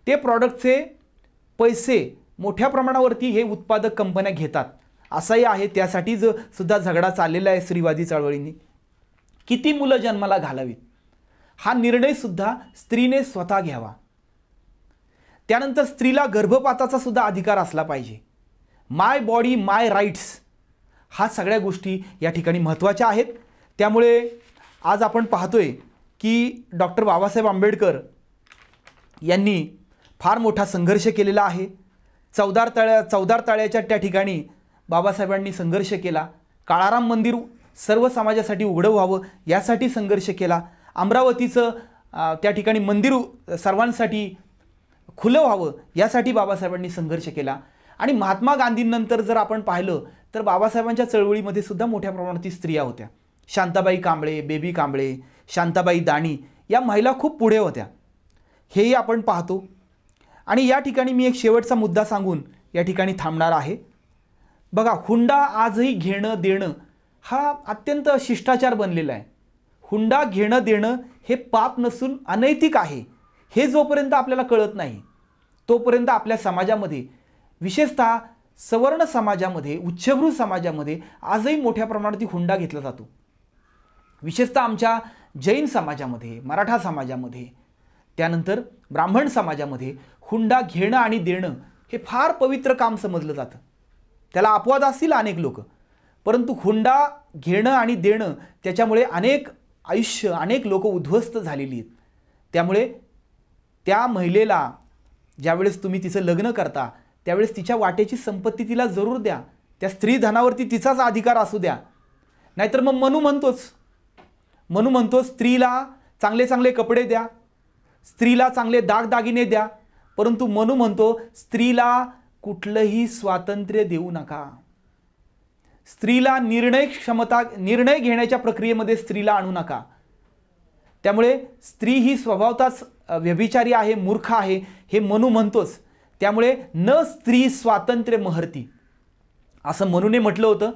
ते प्रॉडक्टचे पैसे मोठ्या प्रमाणावरती हे उत्पादक कंपन्या घेतात, असाही आहे. त्यासाठी सुद्धा झगडा चाललेला आहे स्त्रीवादी चळवळींनी. किती मुलं जन्माला घालावीत हा निर्णय सुद्धा स्त्रीने स्वतः घ्यावा. त्यानंतर स्त्रीला गर्भपाताचा सुद्धा अधिकार असला पाहिजे. माय बॉडी माय राईट्स, हा सगळ्या गोष्टी या ठिकाणी महत्त्वाच्या आहेत. त्यामुळे आज आपण पाहतोय की डॉक्टर बाबासाहेब आंबेडकर यांनी फार मोठा संघर्ष केलेला आहे. चौदार तळ्याच्या त्या ठिकाणी बाबासाहेबांनी संघर्ष केला. काळाराम मंदिर सर्व समाजासाठी उघडं व्हावं यासाठी संघर्ष केला. अमरावतीचं त्या ठिकाणी मंदिर सर्वांसाठी खुलं व्हावं यासाठी बाबासाहेबांनी संघर्ष केला. आणि महात्मा गांधींनंतर जर आपण पाहिलं तर बाबासाहेबांच्या चळवळीमध्ये सुद्धा मोठ्या प्रमाणात स्त्रिया होत्या. शांताबाई कांबळे, बेबी कांबळे, शांताबाई दाणी या महिला खूप पुढे होत्या, हेही आपण पाहतो. आणि या ठिकाणी मी एक शेवटचा मुद्दा सांगून या ठिकाणी थांबणार आहे. बघा, हुंडा आजही घेणं देणं हा अत्यंत शिष्टाचार बनलेला आहे. हुंडा घेणं देणं हे पाप नसून अनैतिक आहे, हे जोपर्यंत आपल्याला कळत नाही तोपर्यंत आपल्या समाजामध्ये, विशेषतः सवर्ण समाजामध्ये, उच्चभ्रू समाजामध्ये आजही मोठ्या प्रमाणात हुंडा घेतला जातो. विशेषतः आमच्या जैन समाजामध्ये, मराठा समाजामध्ये, त्यानंतर ब्राह्मण समाजामध्ये हुंडा घेणं आणि देणं हे फार पवित्र काम समजलं जातं. त्याला अपवाद असतील अनेक लोक, परंतु हुंडा घेणं आणि देणं त्याच्यामुळे अनेक लोक उद्ध्वस्त झालेली आहेत. त्यामुळे त्या महिलेला ज्यावेळेस तुम्ही तिचं लग्न करता त्यावेळेस तिच्या वाटेची संपत्ती तिला जरूर द्या. त्या स्त्री धनावरती तिचाच अधिकार असू द्या. नाहीतर मग मनू म्हणतो स्त्रीला चांगले चांगले कपडे द्या, स्त्रीला चांगले दागदागिने द्या, परंतु मनू म्हणतो स्त्रीला कुठलंही स्वातंत्र्य देऊ नका. स्त्रीला निर्णय घेण्याच्या प्रक्रियेमध्ये स्त्रीला आणू नका. त्यामुळे स्त्री ही स्वभावतःच व्यभिचारी आहे, मूर्ख आहे, हे मनू म्हणतोच. त्यामुळे न स्त्री स्वातंत्र्य महर्ती असं मनूने म्हटलं होतं.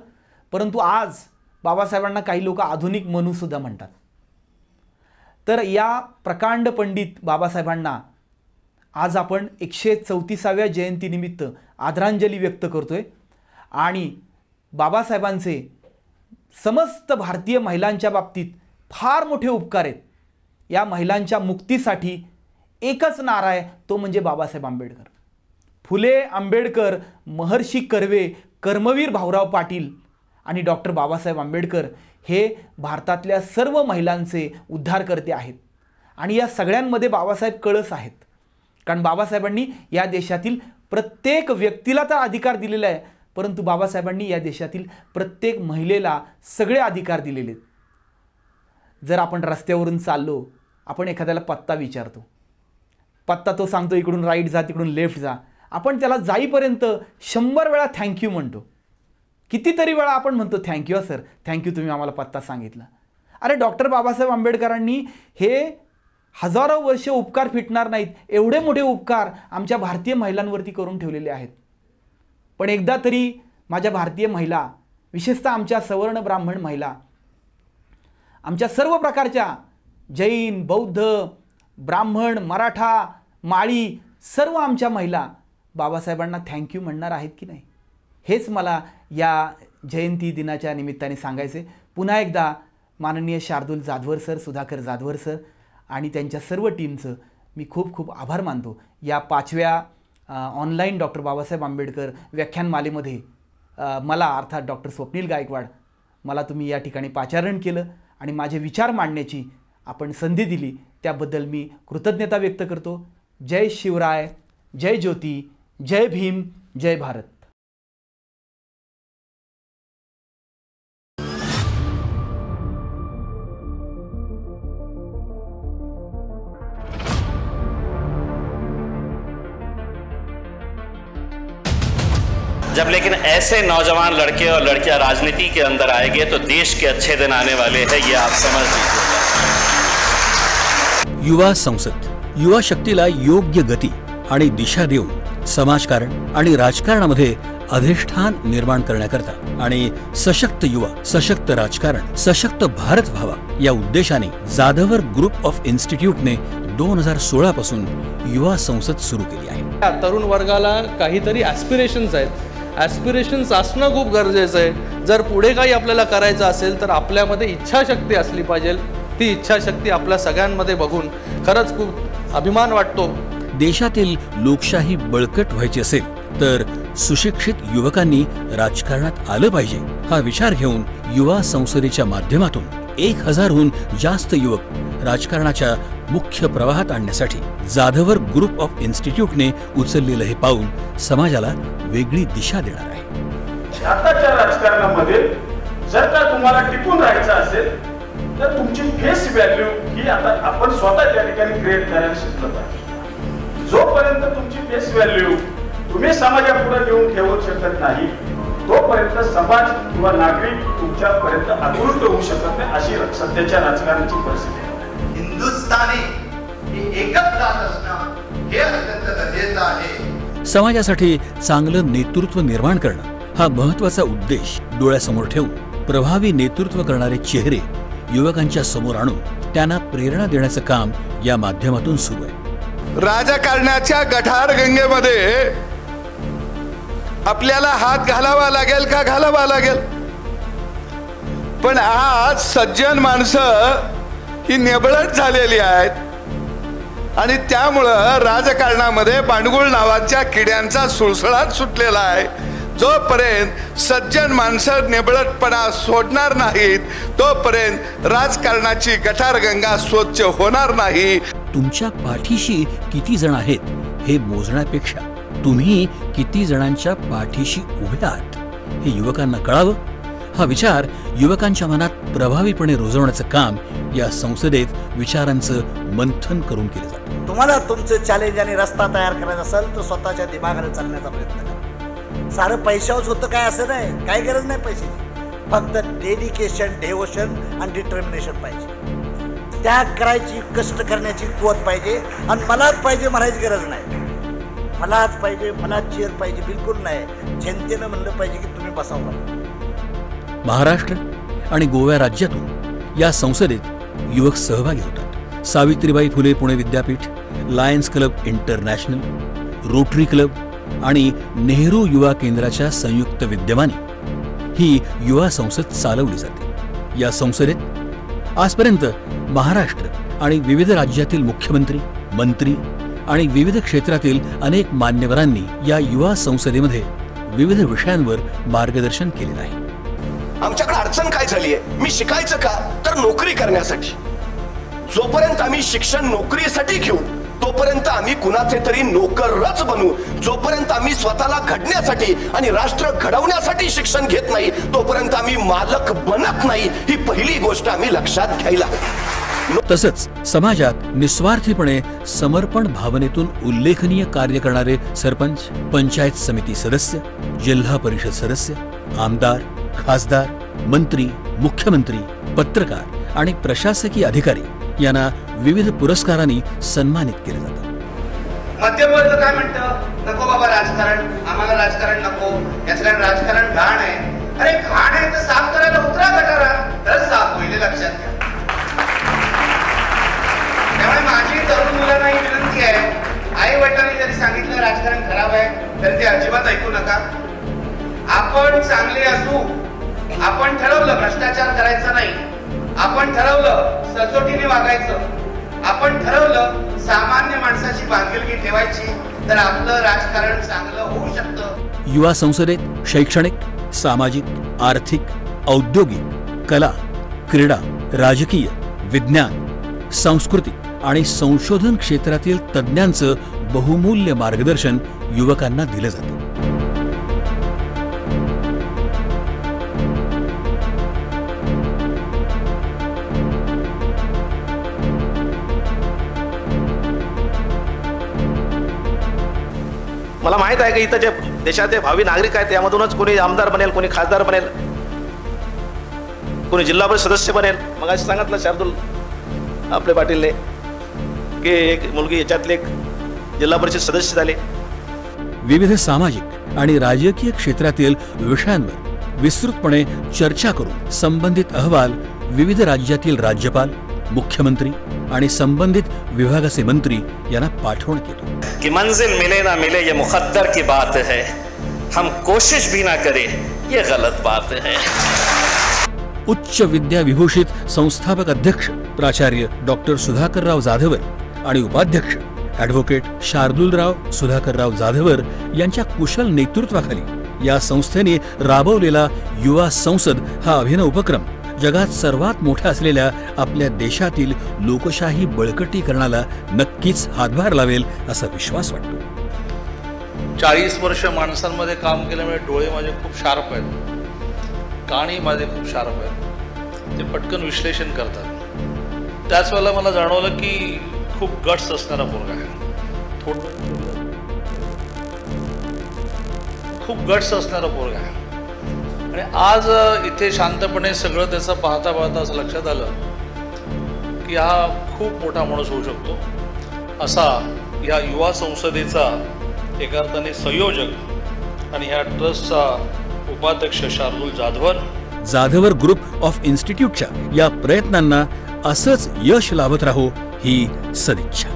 परंतु आज बाबासाहेबांना काही लोक आधुनिक मनू सुद्धा म्हणतात. तर या प्रकांड पंडित बाबासाहेबांना आज आपण 134व्या जयंतीनिमित्त आदरांजली व्यक्त करतोय. आणि बाबासाहेबांचे समस्त भारतीय महिलांच्या बाबतीत फार मोठे उपकार आहेत. या महिलांच्या मुक्तीसाठी एकच नारा आहे, तो म्हणजे बाबासाहेब आंबेडकर. फुले, आंबेडकर, महर्षी कर्वे, कर्मवीर भाऊराव पाटील आणि डॉक्टर बाबासाहेब आंबेडकर हे भारतातल्या सर्व महिलांचे उद्धारकर्ते आहेत आणि या सगळ्यांमध्ये बाबासाहेब कळस आहेत. कारण बाबासाहेबांनी या देशातील प्रत्येक व्यक्तीला तर अधिकार दिलेला आहे, परंतु बाबासाहेबांनी या देशातील प्रत्येक महिलेला सगळे अधिकार दिलेले आहेत. जर आपण रस्त्यावरून चाललो, आपण एखाद्याला पत्ता विचारतो, पत्ता तो सांगतो इकडून राईट जा तिकडून लेफ्ट जा, आपण त्याला जाईपर्यंत 100 वेळा थँक्यू म्हणतो. कितीतरी वेळा आपण म्हणतो थँक्यू सर, थँक्यू तुम्ही आम्हाला पत्ता सांगितला. अरे डॉक्टर बाबासाहेब आंबेडकरांनी हे हजारो वर्ष उपकार फिटणार नाहीत एवढे मोठे उपकार आमच्या भारतीय महिलांवरती करून ठेवलेले आहेत. पण एकदा तरी माझ्या भारतीय महिला, विशेषतः आमच्या सवर्ण ब्राह्मण महिला, आमच्या सर्व प्रकारच्या जैन, बौद्ध, ब्राह्मण, मराठा, माळी सर्व आमच्या महिला बाबासाहेबांना थँक्यू म्हणणार आहेत की नाही, हेच मला या जयंती दिनाच्या निमित्ताने सांगायचे. पुन्हा एकदा माननीय शार्दूल जाधवर सर, सुधाकर जाधवर सर आणि त्यांच्या सर्व टीमचं मी खूप खूप आभार मानतो. या 5व्या ऑनलाईन डॉक्टर बाबासाहेब आंबेडकर व्याख्यानमालेमध्ये मला अर्थात डॉक्टर स्वप्नील गायकवाड मला तुम्ही या ठिकाणी पाचारण केलं आणि माझे विचार मांडण्याची आपण संधी दिली, त्याबद्दल मी कृतज्ञता व्यक्त करतो. जय शिवराय, जय ज्योती, जय भीम, जय भारत. जब लेकिन ऐसे नौजवान लड़के और लड़कियां राजनीति के अंदर आएंगे तो देश के अच्छे दिन आने वाले हैं, ये आप समझ लीजिए. युवा संसद युवा शक्तीला योग्य गती आणि दिशा देऊन समाजकारण आणि राजकारणामध्ये अधिष्ठान निर्माण करण्याकरता आणि सशक्त युवा, सशक्त राजकारण, सशक्त भारत व्हावा या उद्देशाने जाधवर ग्रुप ऑफ इन्स्टिट्यूटने 2016 पासून युवा संसद सुरू केली आहे. तरुण वर्गाला काहीतरी ॲस्पिरेशन्स आहेत, ॲस्पिरेशन्स असणं खूप गरजेचं आहे. जर पुढे काही आपल्याला करायचं असेल तर आपल्यामध्ये इच्छाशक्ती असली पाहिजे. ती इच्छाशक्ती आपल्या सगळ्यांमध्ये बघून खरंच खूप अभिमान वाटतो. देशातील लोकशाही बळकट व्हायची असेल तर सुशिक्षित युवकांनी राजकारणात आलं पाहिजे हा विचार घेऊन युवा संसदेच्या माध्यमातून 1000हून जास्त युवक राजकारणाच्या मुख्य प्रवाहात आणण्यासाठी जाधवर ग्रुप ऑफ इन्स्टिट्यूटने उचललेलं हे पाऊल समाजाला वेगळी दिशा देणार आहे. आताच्या राजकारणामध्ये जर का तुम्हाला टिकून राहायचं असेल तर तुमची फेस व्हॅल्यू ही आता आपण स्वतः त्या ठिकाणी क्रिएट करायला शिकलं पाहिजे. जोपर्यंत तुमची फेस व्हॅल्यू तुम्ही समाजापुढे घेऊन ठेवू शकत नाही तोपर्यंत समाज किंवा नागरिक तुमच्यापर्यंत आकृष्ट होऊ शकत नाही, अशी सध्याच्या राजकारणाची परिस्थिती आहे. हिंदुस्थानी ही एकच जात असणं हे अत्यंत गरजेचं आहे. समाजासाठी चांगलं नेतृत्व निर्माण करणं हा महत्त्वाचा उद्देश डोळ्यासमोर ठेवून प्रभावी नेतृत्व करणारे चेहरे युवकांच्या समोर आणून त्यांना प्रेरणा देण्याचं काम या माध्यमातून सुरू आहे. राजकारणाच्या गटारगंगेमध्ये आपल्याला हात घालावा लागेल का घालावा लागेल, पण आज सज्जन माणसं ही निबळत झालेली आहेत आणि त्यामुळं राजकारणामध्ये बांडगुळ नावाच्या किड्यांचा सुळसुळाट सुटलेला आहे. जोपर्यंत सज्जन माणसं निबळतपणा सोडणार नाहीत तोपर्यंत राजकारणाची गटारगंगा स्वच्छ होणार नाही. तुमच्या पाठीशी किती जण आहेत हे मोजण्यापेक्षा तुम्ही किती जणांच्या पाठीशी उभे आहात हे युवकांना कळावं हा विचार युवकांच्या मनात प्रभावीपणे रुजवण्याचं काम या संसदेत विचारांचं मंथन करून केलं जातं. तुम्हाला तुमचं चॅलेंज आणि रस्ता तयार करायचा असेल तर स्वतःच्या दिमागाने चालण्याचा प्रयत्न करा. सारं पैशावर होतं काय असं नाही, काही गरज नाही पैशाची, फक्त डेडिकेशन, डेवोशन आणि डिटर्मिनेशन पाहिजे. त्याग करायची, कष्ट करण्याची कुवत पाहिजे आणि मलाच पाहिजे म्हणायची गरज नाही. मलाच पाहिजे, मलाच चेअर पाहिजे बिलकुल नाही. जनतेनं म्हणलं पाहिजे की तुम्ही बसावं. महाराष्ट्र आणि गोवा राज्यातून या संसदेत युवक सहभागी होतात. सावित्रीबाई फुले पुणे विद्यापीठ, Lions Club International, Rotary Club आणि नेहरू युवा केंद्राच्या संयुक्त विद्यमाने ही युवा संसद चालवली जाते. या संसदेत आजपर्यंत महाराष्ट्र आणि विविध राज्यातील मुख्यमंत्री, मंत्री आणि विविध क्षेत्रातील अनेक मान्यवरांनी या युवा संसदेमध्ये विविध विषयांवर मार्गदर्शन केलेलं आहे. आमच्याकडे अडचण काय झाली आहे, मी शिकायचं का, तर नोकरी करण्यासाठी. जोपर्यंत आम्ही शिक्षण नोकरीसाठी घेऊ तोपर्यंत आम्ही कुणाचे तरी नोकरच बनू. जोपर्यंत आम्ही स्वतःला घडण्यासाठी आणि राष्ट्र घडवण्यासाठी शिक्षण घेत नाही तोपर्यंत आम्ही मालक बनत नाही. ही पहिली गोष्ट आम्ही लक्षात घ्यायला. तसंच समाजात निस्वार्थीपणे समर्पण भावनेतून उल्लेखनीय कार्य करणारे सरपंच, पंचायत समिती सदस्य, जिल्हा परिषद सदस्य, आमदार, खासदार, मंत्री, मुख्यमंत्री, पत्रकार आणि प्रशासकीय अधिकारी यांना विविध पुरस्कारांनी सन्मानित केले जाते. मध्यमवर्ग काय म्हणतं, नको बाबा राजकारण, आम्हाला राजकारण नको, याचं राजकारण घाण आहे. अरे घाण आहे तर साफ करायला उतरा गटारा, तर साफ होईल, लक्षात घ्या. त्यामुळे माझी तरुण मुलांना ही विनंती आहे, आई वडिलांनी जरी सांगितलं राजकारण खराब आहे तर ते अजिबात ऐकू नका. आपण चांगले असू, आपण ठरवलं भ्रष्टाचार करायचा नाही, आपण ठरवलं सचोटीने वागायचं, आपण ठरवलं सामान्य माणसाची बांधिलकी ठेवायची, तर आपलं राजकारण चांगलं होऊ शकतं. युवा संसदेत शैक्षणिक, सामाजिक, आर्थिक, औद्योगिक, कला, क्रीडा, राजकीय, विज्ञान, सांस्कृतिक आणि संशोधन क्षेत्रातील तज्ज्ञांचं बहुमूल्य मार्गदर्शन युवकांना दिलं जातं. मला माहित आहे की इथं जे देशाचे भावी नागरिक आहेत त्यामधूनच कोणी आमदार बनेल, कोणी खासदार बनेल, कोणी जिल्हा परिषद सदस्य बनेल. मग असं सांगितलं शार्दूल आपले पाटीलने की एक मुलगी याच्यातले एक जिल्हा परिषद सदस्य झाले. विविध सामाजिक आणि राजकीय क्षेत्रातील विषयांवर विस्तृतपणे चर्चा करून संबंधित अहवाल विविध राज्यातील राज्यपाल, मुख्यमंत्री आणि संबंधित विभागाचे मंत्री यांना पाठवण्यात येतो. कि मंजिल मिले ना मिले ये मुकद्दर की बात है, हम कोशिश भी ना करें ये गलत बात है. उच्च विद्या विभूषित संस्थापक अध्यक्ष प्राचार्य डॉक्टर सुधाकरराव जाधवर आणि उपाध्यक्ष ॲडव्होकेट शार्दूलराव सुधाकरराव जाधवर यांच्या कुशल नेतृत्वाखाली या संस्थेने राबवलेला युवा संसद हा अभिनव उपक्रम जगात सर्वात मोठा असलेल्या आपल्या देशातील लोकशाही बळकटीकरणाला नक्कीच हातभार लावेल असा विश्वास वाटतो. 40 वर्ष माणसांमध्ये काम केल्यामुळे डोळे माझे खूप शार्प आहेत, कानी माझे खूप शार्प आहेत, ते पटकन विश्लेषण करतात. त्याच वेळेला मला जाणवलं की खूप गट्स असणारा मुलगा आहे, खूप गट्स असणारा मुलगा आहे. आणि आज इथे शांतपणे सगळं त्याचं पाहता पाहता असं लक्षात आलं की हा खूप मोठा माणूस होऊ शकतो. असा या युवा संसदेचा एका अर्थाने संयोजक आणि ह्या ट्रस्टचा उपाध्यक्ष शार्दूल जाधवर ग्रुप ऑफ इन्स्टिट्यूटच्या या प्रयत्नांना असंच यश लाभत राहो ही सदिच्छा.